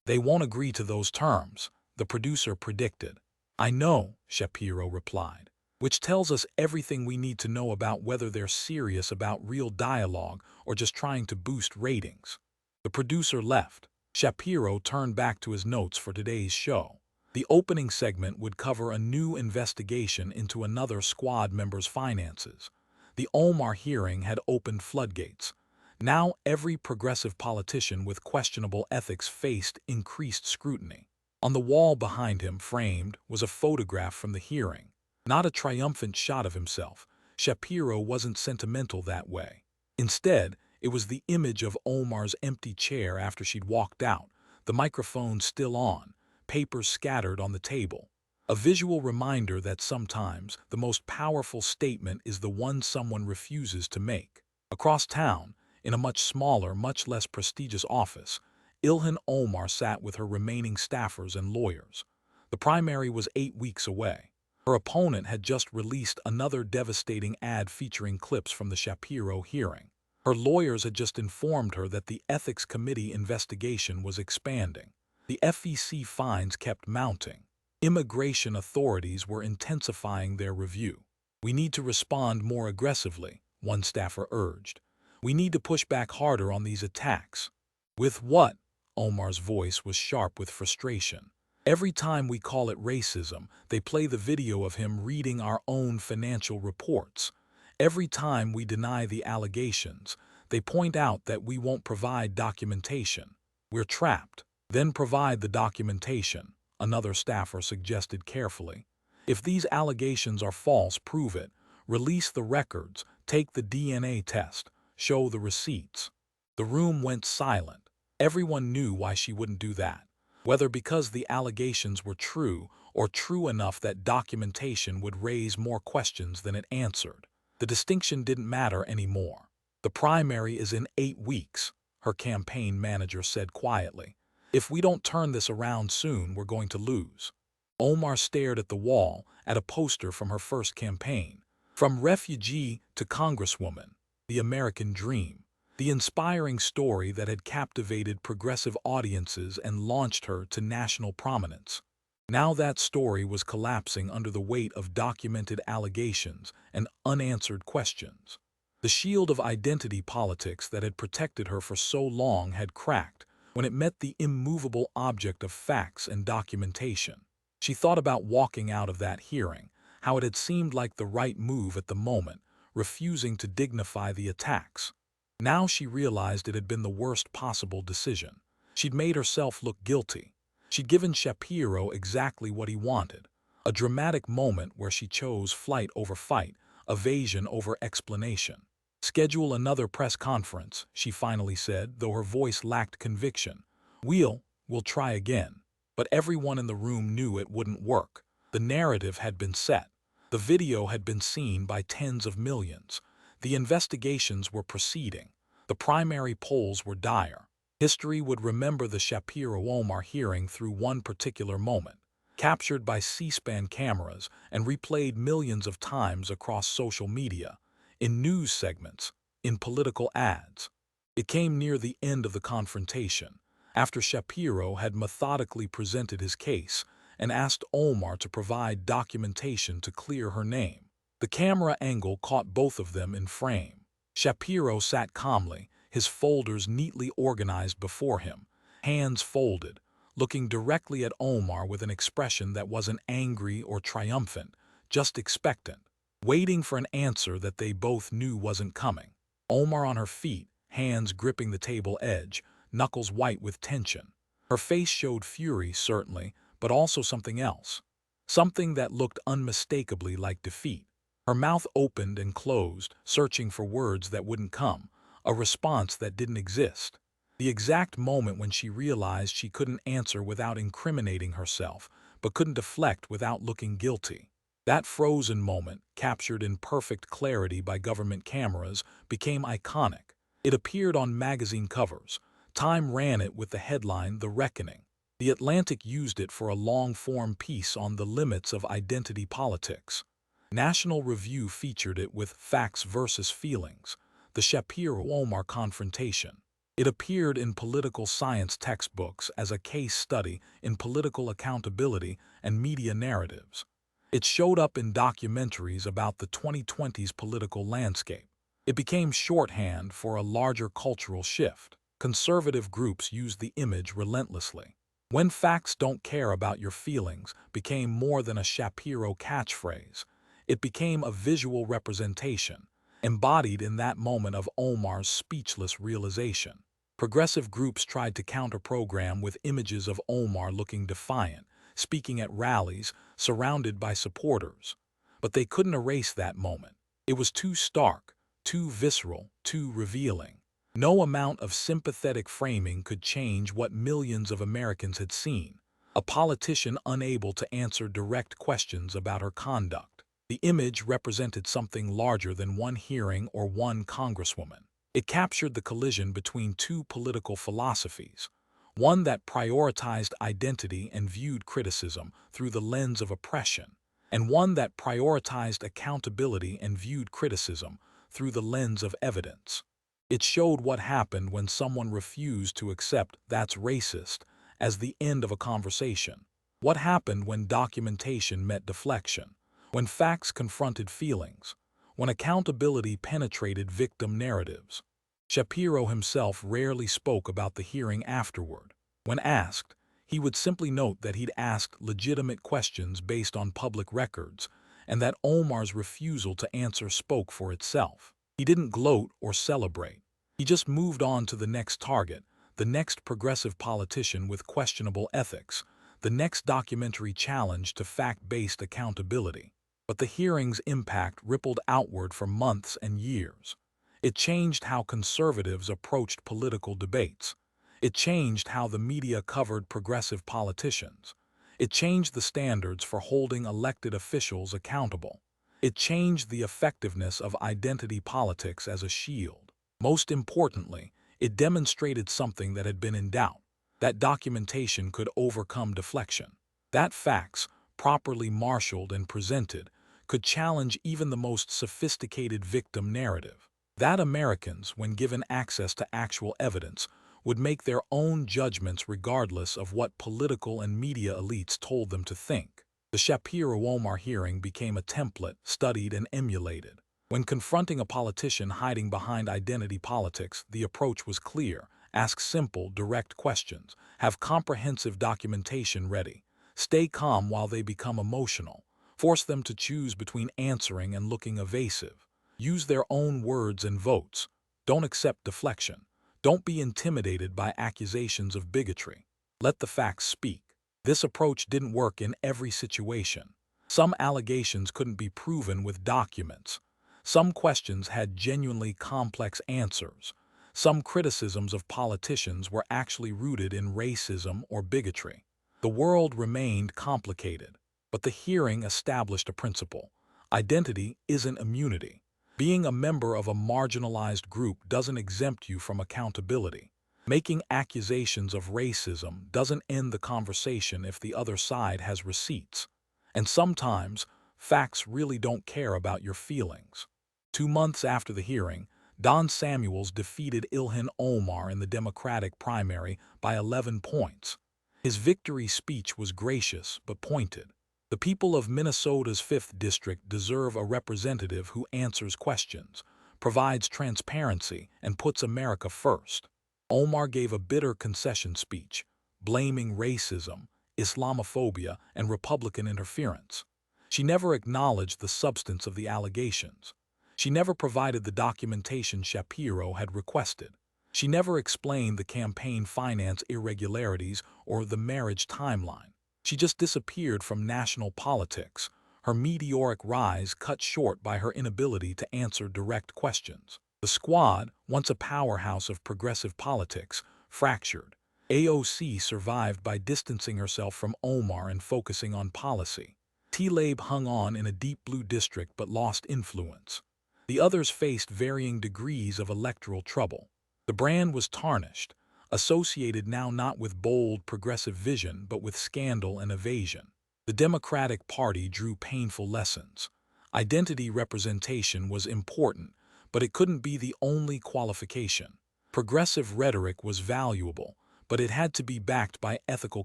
They won't agree to those terms, the producer predicted. I know, Shapiro replied, which tells us everything we need to know about whether they're serious about real dialogue or just trying to boost ratings. The producer left. Shapiro turned back to his notes for today's show. The opening segment would cover a new investigation into another squad member's finances. The Omar hearing had opened floodgates. Now every progressive politician with questionable ethics faced increased scrutiny. On the wall behind him, framed, was a photograph from the hearing. Not a triumphant shot of himself. Shapiro wasn't sentimental that way. Instead, it was the image of Omar's empty chair after she'd walked out, the microphone still on, papers scattered on the table. A visual reminder that sometimes the most powerful statement is the one someone refuses to make. Across town, in a much smaller, much less prestigious office, Ilhan Omar sat with her remaining staffers and lawyers. The primary was 8 weeks away. Her opponent had just released another devastating ad featuring clips from the Shapiro hearing. Her lawyers had just informed her that the Ethics Committee investigation was expanding. The FEC fines kept mounting. Immigration authorities were intensifying their review. We need to respond more aggressively, one staffer urged. We need to push back harder on these attacks. With what? Omar's voice was sharp with frustration. Every time we call it racism, they play the video of him reading our own financial reports. Every time we deny the allegations, they point out that we won't provide documentation. We're trapped. Then provide the documentation, another staffer suggested carefully. If these allegations are false, prove it. Release the records, take the DNA test. Show the receipts. The room went silent. Everyone knew why she wouldn't do that. Whether because the allegations were true or true enough that documentation would raise more questions than it answered. The distinction didn't matter anymore. The primary is in 8 weeks, her campaign manager said quietly. If we don't turn this around soon, we're going to lose. Omar stared at the wall, at a poster from her first campaign. From refugee to congresswoman. The American Dream, the inspiring story that had captivated progressive audiences and launched her to national prominence. Now that story was collapsing under the weight of documented allegations and unanswered questions. The shield of identity politics that had protected her for so long had cracked when it met the immovable object of facts and documentation. She thought about walking out of that hearing, how it had seemed like the right move at the moment, refusing to dignify the attacks. Now she realized it had been the worst possible decision. She'd made herself look guilty. She'd given Shapiro exactly what he wanted. A dramatic moment where she chose flight over fight, evasion over explanation. Schedule another press conference, she finally said, though her voice lacked conviction. We'll try again. But everyone in the room knew it wouldn't work. The narrative had been set. The video had been seen by tens of millions. The investigations were proceeding. The primary polls were dire. History would remember the Shapiro-Omar hearing through one particular moment, captured by C-SPAN cameras and replayed millions of times across social media, in news segments, in political ads. It came near the end of the confrontation, after Shapiro had methodically presented his case and asked Omar to provide documentation to clear her name. The camera angle caught both of them in frame. Shapiro sat calmly, his folders neatly organized before him, hands folded, looking directly at Omar with an expression that wasn't angry or triumphant, just expectant, waiting for an answer that they both knew wasn't coming. Omar on her feet, hands gripping the table edge, knuckles white with tension. Her face showed fury, certainly, but also something else. Something that looked unmistakably like defeat. Her mouth opened and closed, searching for words that wouldn't come, a response that didn't exist. The exact moment when she realized she couldn't answer without incriminating herself, but couldn't deflect without looking guilty. That frozen moment, captured in perfect clarity by government cameras, became iconic. It appeared on magazine covers. Time ran it with the headline, "The Reckoning." The Atlantic used it for a long-form piece on the limits of identity politics. National Review featured it with Facts versus Feelings, the Shapiro-Omar confrontation. It appeared in political science textbooks as a case study in political accountability and media narratives. It showed up in documentaries about the 2020s political landscape. It became shorthand for a larger cultural shift. Conservative groups used the image relentlessly. "When facts don't care about your feelings" became more than a Shapiro catchphrase. It became a visual representation, embodied in that moment of Omar's speechless realization. Progressive groups tried to counter-program with images of Omar looking defiant, speaking at rallies, surrounded by supporters. But they couldn't erase that moment. It was too stark, too visceral, too revealing. No amount of sympathetic framing could change what millions of Americans had seen: a politician unable to answer direct questions about her conduct. The image represented something larger than one hearing or one congresswoman. It captured the collision between two political philosophies, one that prioritized identity and viewed criticism through the lens of oppression, and one that prioritized accountability and viewed criticism through the lens of evidence. It showed what happened when someone refused to accept "that's racist" as the end of a conversation. What happened when documentation met deflection, when facts confronted feelings, when accountability penetrated victim narratives. Shapiro himself rarely spoke about the hearing afterward. When asked, he would simply note that he'd asked legitimate questions based on public records, and that Omar's refusal to answer spoke for itself. He didn't gloat or celebrate. He just moved on to the next target, the next progressive politician with questionable ethics, the next documentary challenge to fact-based accountability. But the hearing's impact rippled outward for months and years. It changed how conservatives approached political debates. It changed how the media covered progressive politicians. It changed the standards for holding elected officials accountable. It changed the effectiveness of identity politics as a shield. Most importantly, it demonstrated something that had been in doubt: that documentation could overcome deflection. That facts, properly marshaled and presented, could challenge even the most sophisticated victim narrative. That Americans, when given access to actual evidence, would make their own judgments regardless of what political and media elites told them to think. The Shapiro-Omar hearing became a template studied and emulated. When confronting a politician hiding behind identity politics, the approach was clear: ask simple, direct questions, have comprehensive documentation ready, stay calm while they become emotional, force them to choose between answering and looking evasive, use their own words and votes, don't accept deflection, don't be intimidated by accusations of bigotry, let the facts speak. This approach didn't work in every situation. Some allegations couldn't be proven with documents. Some questions had genuinely complex answers. Some criticisms of politicians were actually rooted in racism or bigotry. The world remained complicated, but the hearing established a principle: identity isn't immunity. Being a member of a marginalized group doesn't exempt you from accountability. Making accusations of racism doesn't end the conversation if the other side has receipts. And sometimes, facts really don't care about your feelings. 2 months after the hearing, Don Samuels defeated Ilhan Omar in the Democratic primary by 11 points. His victory speech was gracious but pointed. The people of Minnesota's 5th District deserve a representative who answers questions, provides transparency, and puts America first. Omar gave a bitter concession speech, blaming racism, Islamophobia, and Republican interference. She never acknowledged the substance of the allegations. She never provided the documentation Shapiro had requested. She never explained the campaign finance irregularities or the marriage timeline. She just disappeared from national politics, her meteoric rise cut short by her inability to answer direct questions. The Squad, once a powerhouse of progressive politics, fractured. AOC survived by distancing herself from Omar and focusing on policy. Tlaib hung on in a deep blue district but lost influence. The others faced varying degrees of electoral trouble. The brand was tarnished, associated now not with bold progressive vision but with scandal and evasion. The Democratic Party drew painful lessons. Identity representation was important, but it couldn't be the only qualification. Progressive rhetoric was valuable, but it had to be backed by ethical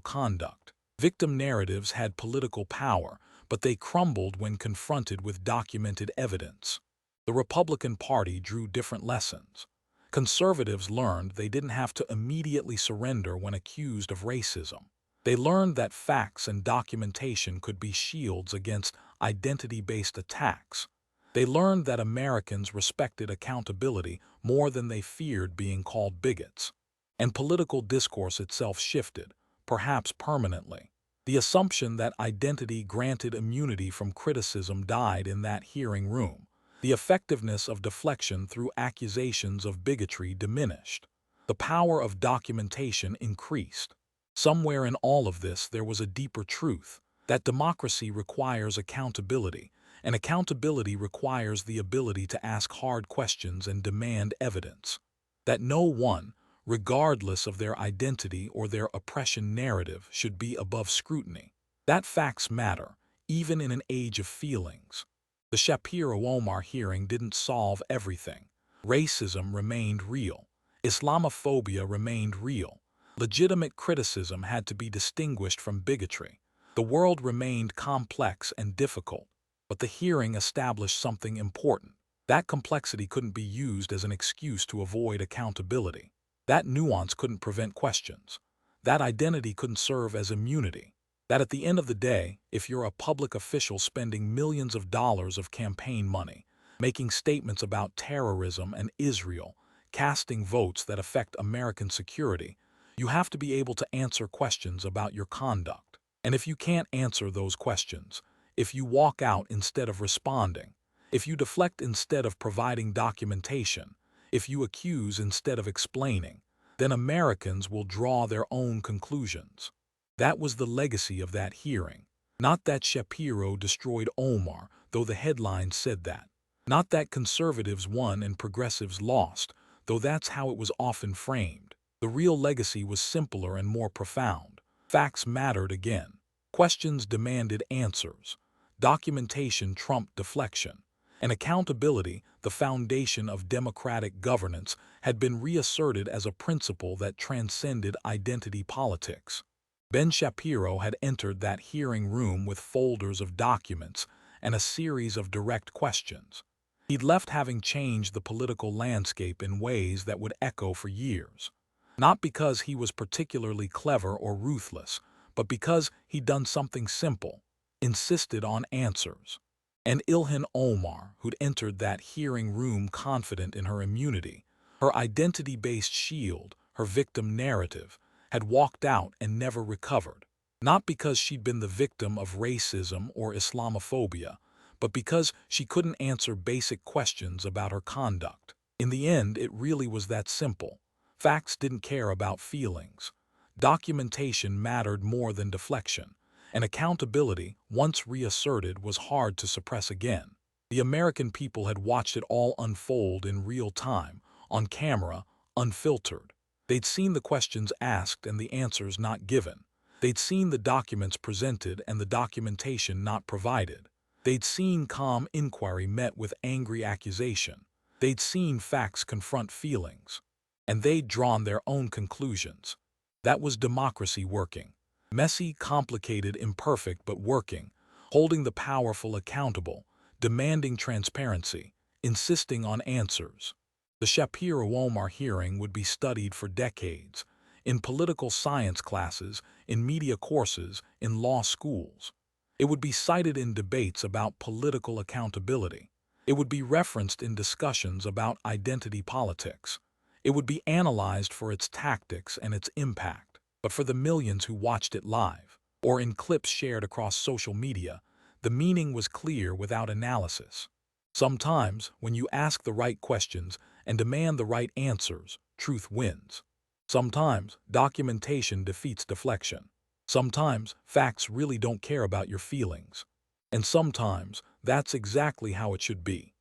conduct. Victim narratives had political power, but they crumbled when confronted with documented evidence. The Republican Party drew different lessons. Conservatives learned they didn't have to immediately surrender when accused of racism. They learned that facts and documentation could be shields against identity-based attacks. They learned that Americans respected accountability more than they feared being called bigots. And political discourse itself shifted, perhaps permanently. The assumption that identity granted immunity from criticism died in that hearing room. The effectiveness of deflection through accusations of bigotry diminished. The power of documentation increased. Somewhere in all of this there was a deeper truth, that democracy requires accountability, and accountability requires the ability to ask hard questions and demand evidence. That no one, regardless of their identity or their oppression narrative, should be above scrutiny. That facts matter, even in an age of feelings. The Shapiro Omar hearing didn't solve everything. Racism remained real. Islamophobia remained real. Legitimate criticism had to be distinguished from bigotry. The world remained complex and difficult, but the hearing established something important. That complexity couldn't be used as an excuse to avoid accountability. That nuance couldn't prevent questions. That identity couldn't serve as immunity. That at the end of the day, if you're a public official spending millions of dollars of campaign money, making statements about terrorism and Israel, casting votes that affect American security, you have to be able to answer questions about your conduct. And if you can't answer those questions, if you walk out instead of responding, if you deflect instead of providing documentation, if you accuse instead of explaining, then Americans will draw their own conclusions. That was the legacy of that hearing. Not that Shapiro destroyed Omar, though the headlines said that. Not that conservatives won and progressives lost, though that's how it was often framed. The real legacy was simpler and more profound. Facts mattered again. Questions demanded answers. Documentation trumped deflection. And accountability, the foundation of democratic governance, had been reasserted as a principle that transcended identity politics. Ben Shapiro had entered that hearing room with folders of documents and a series of direct questions. He'd left having changed the political landscape in ways that would echo for years. Not because he was particularly clever or ruthless, but because he'd done something simple, insisted on answers. And Ilhan Omar, who'd entered that hearing room confident in her immunity, her identity-based shield, her victim narrative, had walked out and never recovered. Not because she'd been the victim of racism or Islamophobia, but because she couldn't answer basic questions about her conduct. In the end, it really was that simple. Facts didn't care about feelings. Documentation mattered more than deflection, and accountability, once reasserted, was hard to suppress again. The American people had watched it all unfold in real time, on camera, unfiltered. They'd seen the questions asked and the answers not given. They'd seen the documents presented and the documentation not provided. They'd seen calm inquiry met with angry accusation. They'd seen facts confront feelings. And they'd drawn their own conclusions. That was democracy working. Messy, complicated, imperfect, but working, holding the powerful accountable, demanding transparency, insisting on answers. The Shapiro Omar hearing would be studied for decades, in political science classes, in media courses, in law schools. It would be cited in debates about political accountability. It would be referenced in discussions about identity politics. It would be analyzed for its tactics and its impact. But for the millions who watched it live, or in clips shared across social media, the meaning was clear without analysis. Sometimes, when you ask the right questions and demand the right answers, truth wins. Sometimes, documentation defeats deflection. Sometimes, facts really don't care about your feelings. And sometimes, that's exactly how it should be.